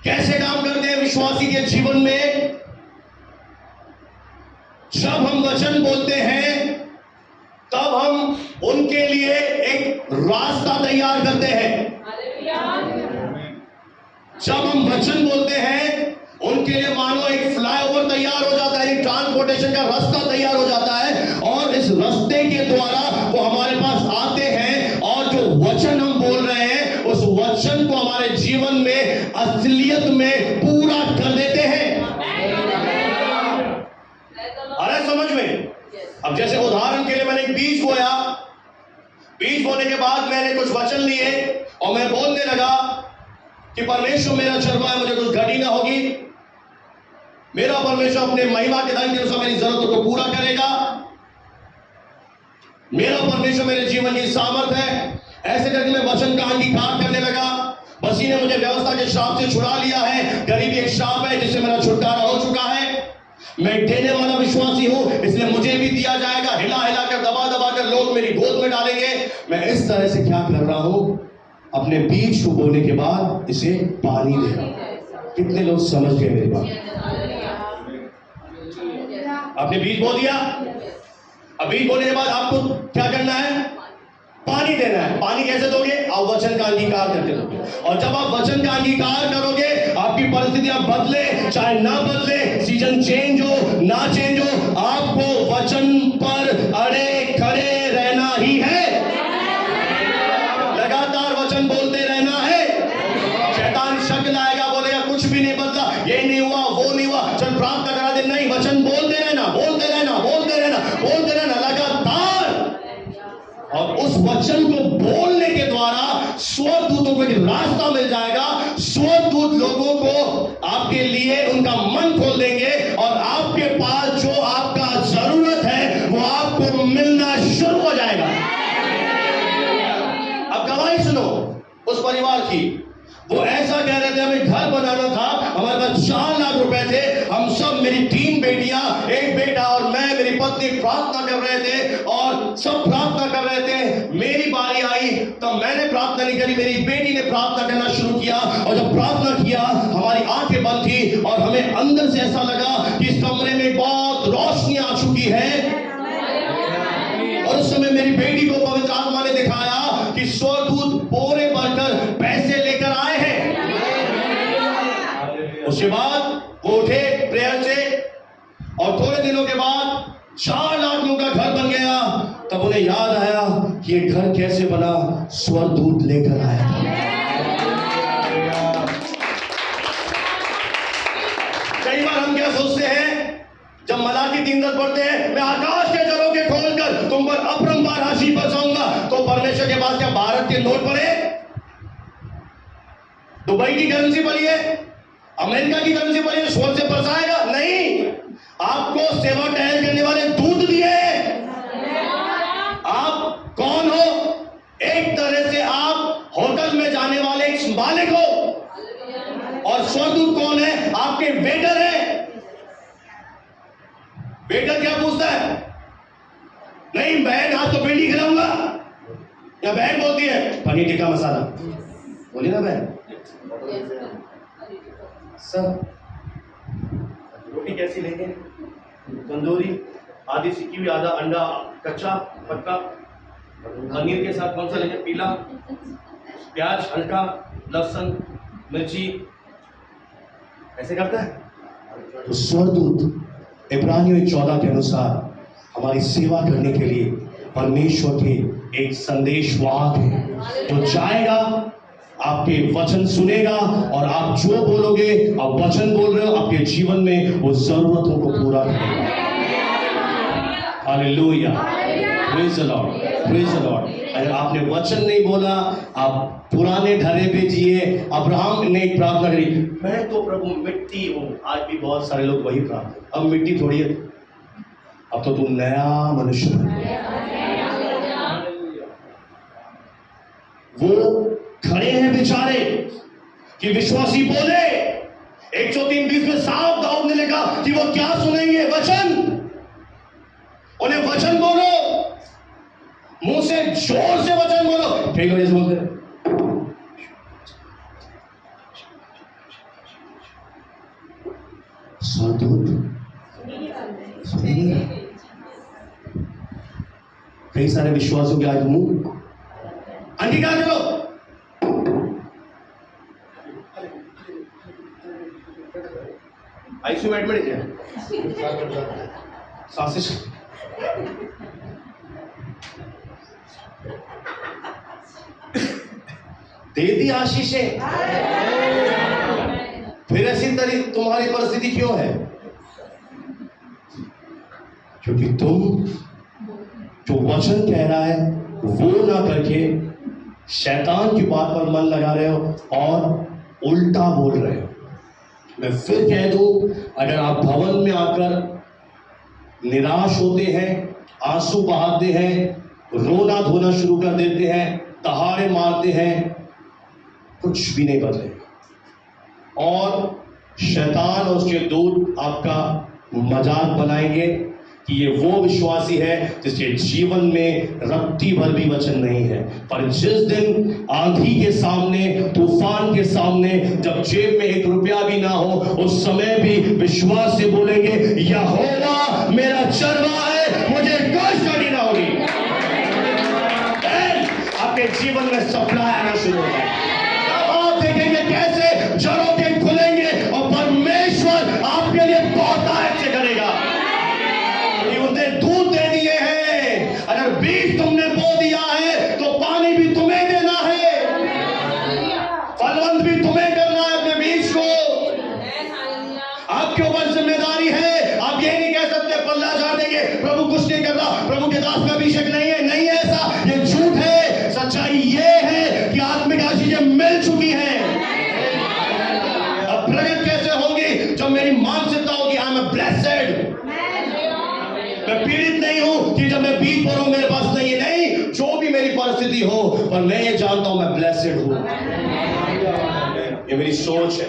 कैसे काम करते हैं विश्वासी के जीवन में। जब हम वचन बोलते हैं तब हम उनके लिए एक रास्ता तैयार करते हैं। जब हम वचन बोलते हैं उनके लिए मानो एक फ्लाईओवर तैयार हो जाता है, एक ट्रांसपोर्टेशन का रास्ता तैयार हो जाता है, और इस रास्ते के द्वारा वो हमारे पास आते हैं और जो वचन हम बोल रहे हैं उस वचन को हमारे जीवन में असलियत में पूरा कर देते हैं। अरे समझ में? अब जैसे उदाहरण के लिए मैंने एक बीज बोया, बीज बोने के बाद मैंने कुछ वचन लिए और मैं बोलने लगा कि परमेश्वर मेरा चल रहा है, मुझे कुछ घटी ना होगी। मेरा परमेश्वर अपने महिमा के धन के अनुसार मेरी जरूरतों को पूरा करेगा। मेरा परमेश्वर मेरे जीवन की सामर्थ है। ऐसे करके मैं वचन का अंगीकार करने लगा। मसीह ने मुझे व्यवस्था के श्राप से छुड़ा लिया है। गरीबी एक श्राप है जिससे मेरा छुटकारा हो चुका है। मैं देने वाला विश्वासी हूं, इसलिए मुझे भी दिया जाएगा। हिला हिला कर, दबा दबा कर लोग मेरी गोद में डालेंगे। मैं इस तरह से क्या कर रहा हूं, अपने बीज को बोने के बाद इसे पानी दे रहा हूं। कितने लोग समझ गए मेरी बात? आपने बीज बो दिया, अब बीज बोने के बाद आपको क्या करना है? पानी देना है। पानी कैसे दोगे? आप वचन का अंगीकार करके दोगे। और जब आप वचन का अंगीकार करोगे, आपकी परिस्थितियां बदले चाहे ना बदले, सीजन चेंज हो ना चेंज हो, आपको वचन पर अड़े खड़े रहना ही है। लगातार वचन बोलते रहना है। शैतान शक लाएगा, बोलेगा कुछ भी नहीं बदला, ये नहीं हुआ, वो नहीं हुआ, चल प्रार्थना करा दे। नहीं, वचन बोलते रहना, बोलते रहना, बोलते रहना, बोलते रहना लगातार। और उस वचन को बोलने के द्वारा स्वर्गदूतों को एक रास्ता मिल जाएगा। स्वर्गदूत लोगों को आपके लिए उनका मन खोल देंगे और आपके पास जो आपका जरूरत है वो आपको मिलना शुरू हो जाएगा। अब गवाही सुनो उस परिवार की। वो ऐसा कह रहे थे, हमें घर बनाना था, हमारे पास 4 लाख रुपए थे, हम सब, मेरी 3 बेटियां, 1 बेटा और मैं, मेरी पत्नी प्रार्थना कर रहे थे और सब प्रार्थना कर रहे थे। मेरी बारी आई तो मैंने प्रार्थना नहीं करी, मेरी बेटी ने प्रार्थना करना शुरू किया। और जब प्रार्थना किया, हमारी आंखें बंद थी और हमें अंदर से ऐसा लगा कि इस कमरे में बहुत रोशनी आ चुकी है। और उस समय मेरी बेटी को पवित्र आत्मा ने दिखाया कि स्वर्गदूत बोरे भरकर पैसे लेकर आए हैं। उसके बाद वो उठे प्रेयर से और थोड़े दिनों के बाद 4 लाख लोगों का घर बन गया। तब उन्हें याद आया कि ये घर कैसे बना, स्वर्गदूत लेकर आया था। कई बार हम क्या सोचते हैं, जब मलाकी 3:10 पढ़ते हैं, मैं आकाश के झरोखे खोलकर तुम पर अपरंपार राशि बरसाऊंगा, तो परमेश्वर के पास क्या भारत के नोट पड़े, दुबई की करेंसी पड़ी है, अमेरिका की करेंसी पड़ी है, स्वर्ग से बरसाएगा? नहीं, आपको सेवा टहल करने वाले दूत दिए। आप कौन हो? एक तरह से आप होटल में जाने वाले एक मालिक हो। और स्वर्गदूत कौन है? आपके वेटर है। वेटर क्या पूछता है? नहीं बहन, आज तो भिंडी खिलाऊंगा। या बहन बोलती है पनीर टिक्का मसाला, बोली ना बहन। सर रोटी कैसी लेंगे? तंदूरी, आधी सिकी हुई, आधा अंडा कच्चा पक्का, पनीर के साथ कौन सा लेंगे? पीला, प्याज हल्का, लहसुन मिर्ची, ऐसे करता है। तो स्वर्गदूत इब्रानियों 14 के अनुसार हमारी सेवा करने के लिए परमेश्वर के एक संदेशवाहक है जो जाएगा, आपके वचन सुनेगा और आप जो बोलोगे, आप वचन बोल रहे हो, आपके जीवन में वो जरूरतों को पूरा करेगा। Hallelujah, praise the Lord, praise the Lord. अगर आपने वचन नहीं बोला, आप पुराने ढरे पे जिए। अब्राहम ने एक प्रार्थना करी, मैं तो प्रभु मिट्टी हूं। आज भी बहुत सारे लोग वही प्रार्थना, अब मिट्टी थोड़ी है, अब तो तुम नया मनुष्य बन। वो खड़े हैं बेचारे कि विश्वासी बोले। 103:20 में साफ दाऊद ने लिखा कि वो क्या सुनेंगे? वचन। उन्हें वचन बोलो, मुंह से जोर से वचन बोलो। कई लोग ऐसे बोलते हैं, स्वर्गदूत सुनेंगे। कई सारे विश्वासों के आज मुंह अंगीकार करो। आईसीयू में एडमिट है, सांसें दे दी आशीषें। फिर ऐसी तरह तुम्हारी परिस्थिति क्यों है? क्योंकि तुम जो वचन कह रहा है वो ना करके शैतान की बात पर मन लगा रहे हो और उल्टा बोल रहे हो। मैं फिर कह दूं, अगर आप भवन में आकर निराश होते हैं, आंसू बहाते हैं, रोना धोना शुरू कर देते हैं, दहाड़े मारते हैं, कुछ भी नहीं बदलेगा और शैतान और उसके दूत आपका मजाक बनाएंगे कि ये वो विश्वासी है जिसके जीवन में रत्ती भर भी वचन नहीं है। पर जिस दिन आंधी के सामने, तूफान के सामने, जब जेब में 1 रुपया भी ना हो, उस समय भी विश्वास से बोलेंगे, यहोवा मेरा चरवाहा है, मुझे कोई कमी ना होगी। आपके जीवन में सप्लाई आना शुरू होगा। अब आप देखेंगे कैसे झरोखे खुलेंगे और परमेश्वर आपके लिए बहुतायत से करेगा। उसने दूध दे दिए हैं, अगर बीज तुमने बो दिया है तो पानी भी तुम्हें देना है, फलवंत भी तुम्हें करना है अपने बीज को। आपके ऊपर जिम्मेदारी है। आप ये नहीं कह सकते पल्ला झाड़ देंगे, प्रभु कुछ नहीं करता, प्रभु के दास में अभिषेक नहीं है। नहीं है ऐसा, ये झूठ है। सच्चाई ये है कि आत्मिक आशीषें मिल चुकी हैं। अब प्रगट कैसे होगी? जब मेरी मानसिकता होगी आई एम ब्लेस्ड। मैं पीड़ित नहीं हूं कि जब मैं बीज बोलूं मेरे पास नहीं है। नहीं, जो भी मेरी परिस्थिति हो, पर मैं ये जानता हूं मैं ब्लेस्ड हूं। ये मेरी सोच है।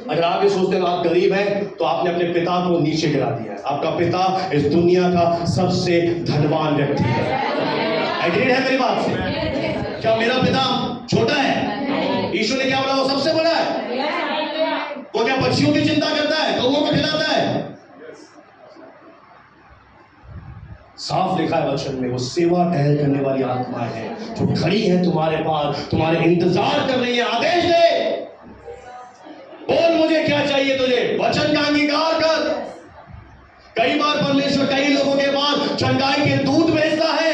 अगर आप ये सोचते हैं आप गरीब हैं तो आपने अपने पिता को नीचे गिरा दिया है। आपका पिता इस दुनिया का सबसे धनवान व्यक्ति है। एग्रीड है मेरी बात से? क्या मेरा पिता छोटा है? यीशु ने क्या बोला वो सबसे बड़ा है? वो क्या पक्षियों की चिंता करता है, कौओं को खिलाता है? साफ लिखा है वचन में, वो सेवा टहल करने वाली आत्मा है जो खड़ी है तुम्हारे पास, तुम्हारे इंतजार कर रही है। आदेश दे, बोल मुझे क्या चाहिए तुझे, वचन का अंगीकार कर। कई बार परमेश्वर कई लोगों के पास चंगाई के दूत भेजता है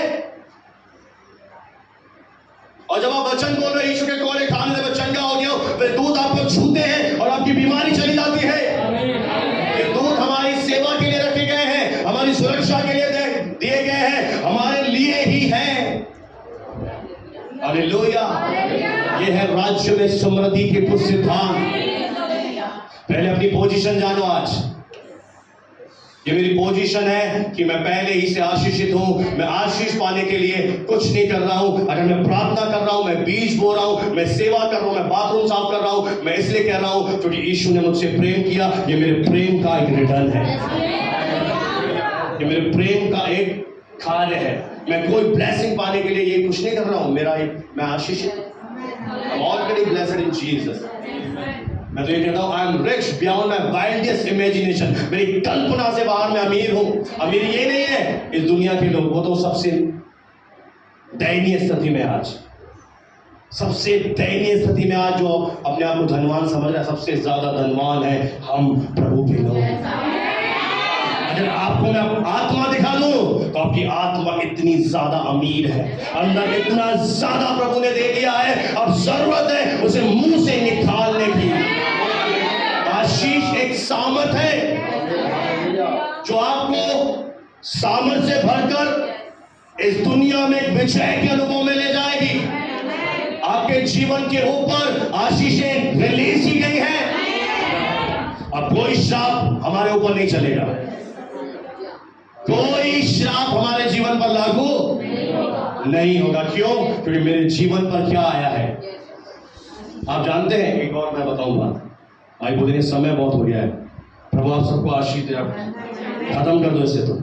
और जब आप वचन बोल रहे यीशु के कोड़े खाने से चंगा हो गया, वे दूत आपको छूते हैं और आपकी बीमारी चली जाती है। ये दूत हमारी सेवा के लिए रखे गए हैं, हमारी सुरक्षा के लिए दिए गए हैं, हमारे लिए ही हैं। हालेलुया। ये है राज्य में समृद्धि के कुछ सिद्धांत। पहले अपनी पोजीशन जानो। आज ये मेरी पोजीशन है कि मैं पहले ही से आशीषित हूं। मैं आशीष पाने के लिए कुछ नहीं कर रहा हूं। अगर मैं प्रार्थना कर रहा हूं, मैं बीज बो रहा हूं, मैं सेवा कर रहा हूं, मैं बाथरूम साफ कर रहा हूं, मैं इसलिए कह रहा हूं क्योंकि यीशु ने मुझसे प्रेम किया। ये मेरे प्रेम का एक रिटर्न है, ये मेरे प्रेम का एक कार्य है। मैं कोई ब्लेसिंग पाने के लिए ये कुछ नहीं कर रहा हूं। मैं आशीषित ऑलरेडी ब्लेस्ड इन जीसस। मैं तो ये कहता हूं I am rich beyond my wildest imagination. मेरी कल्पना से बाहर मैं अमीर हूं। अमीर ये नहीं है इस दुनिया के लोग, वो तो सबसे दयनीय स्थिति में आज, सबसे दयनीय स्थिति में आज जो अपने आप को धनवान समझ रहा है, सबसे ज्यादा धनवान है हम प्रभु के लोग। अगर आपको मैं आत्मा दिखा दूं तो आपकी आत्मा इतनी ज्यादा अमीर है, अंदर इतना ज्यादा प्रभु ने दे दिया है। अब जरूरत है उसे मुंह से निकालने की। आशीष एक सामर्थ है जो आपको सामर्थ से भरकर इस दुनिया में एक विजय के अनुभव में ले जाएगी। आपके जीवन के ऊपर आशीषें रिलीज की गई हैं। अब कोई श्राप हमारे ऊपर नहीं चलेगा, कोई श्राप हमारे जीवन पर लागू नहीं होगा। क्यों? क्योंकि मेरे जीवन पर क्या आया है आप जानते हैं। एक और मैं बताऊंगा, भाई बोलेंगे समय बहुत हो गया है। प्रभु आप सबको आशीष दे, खत्म कर दो इसे तो।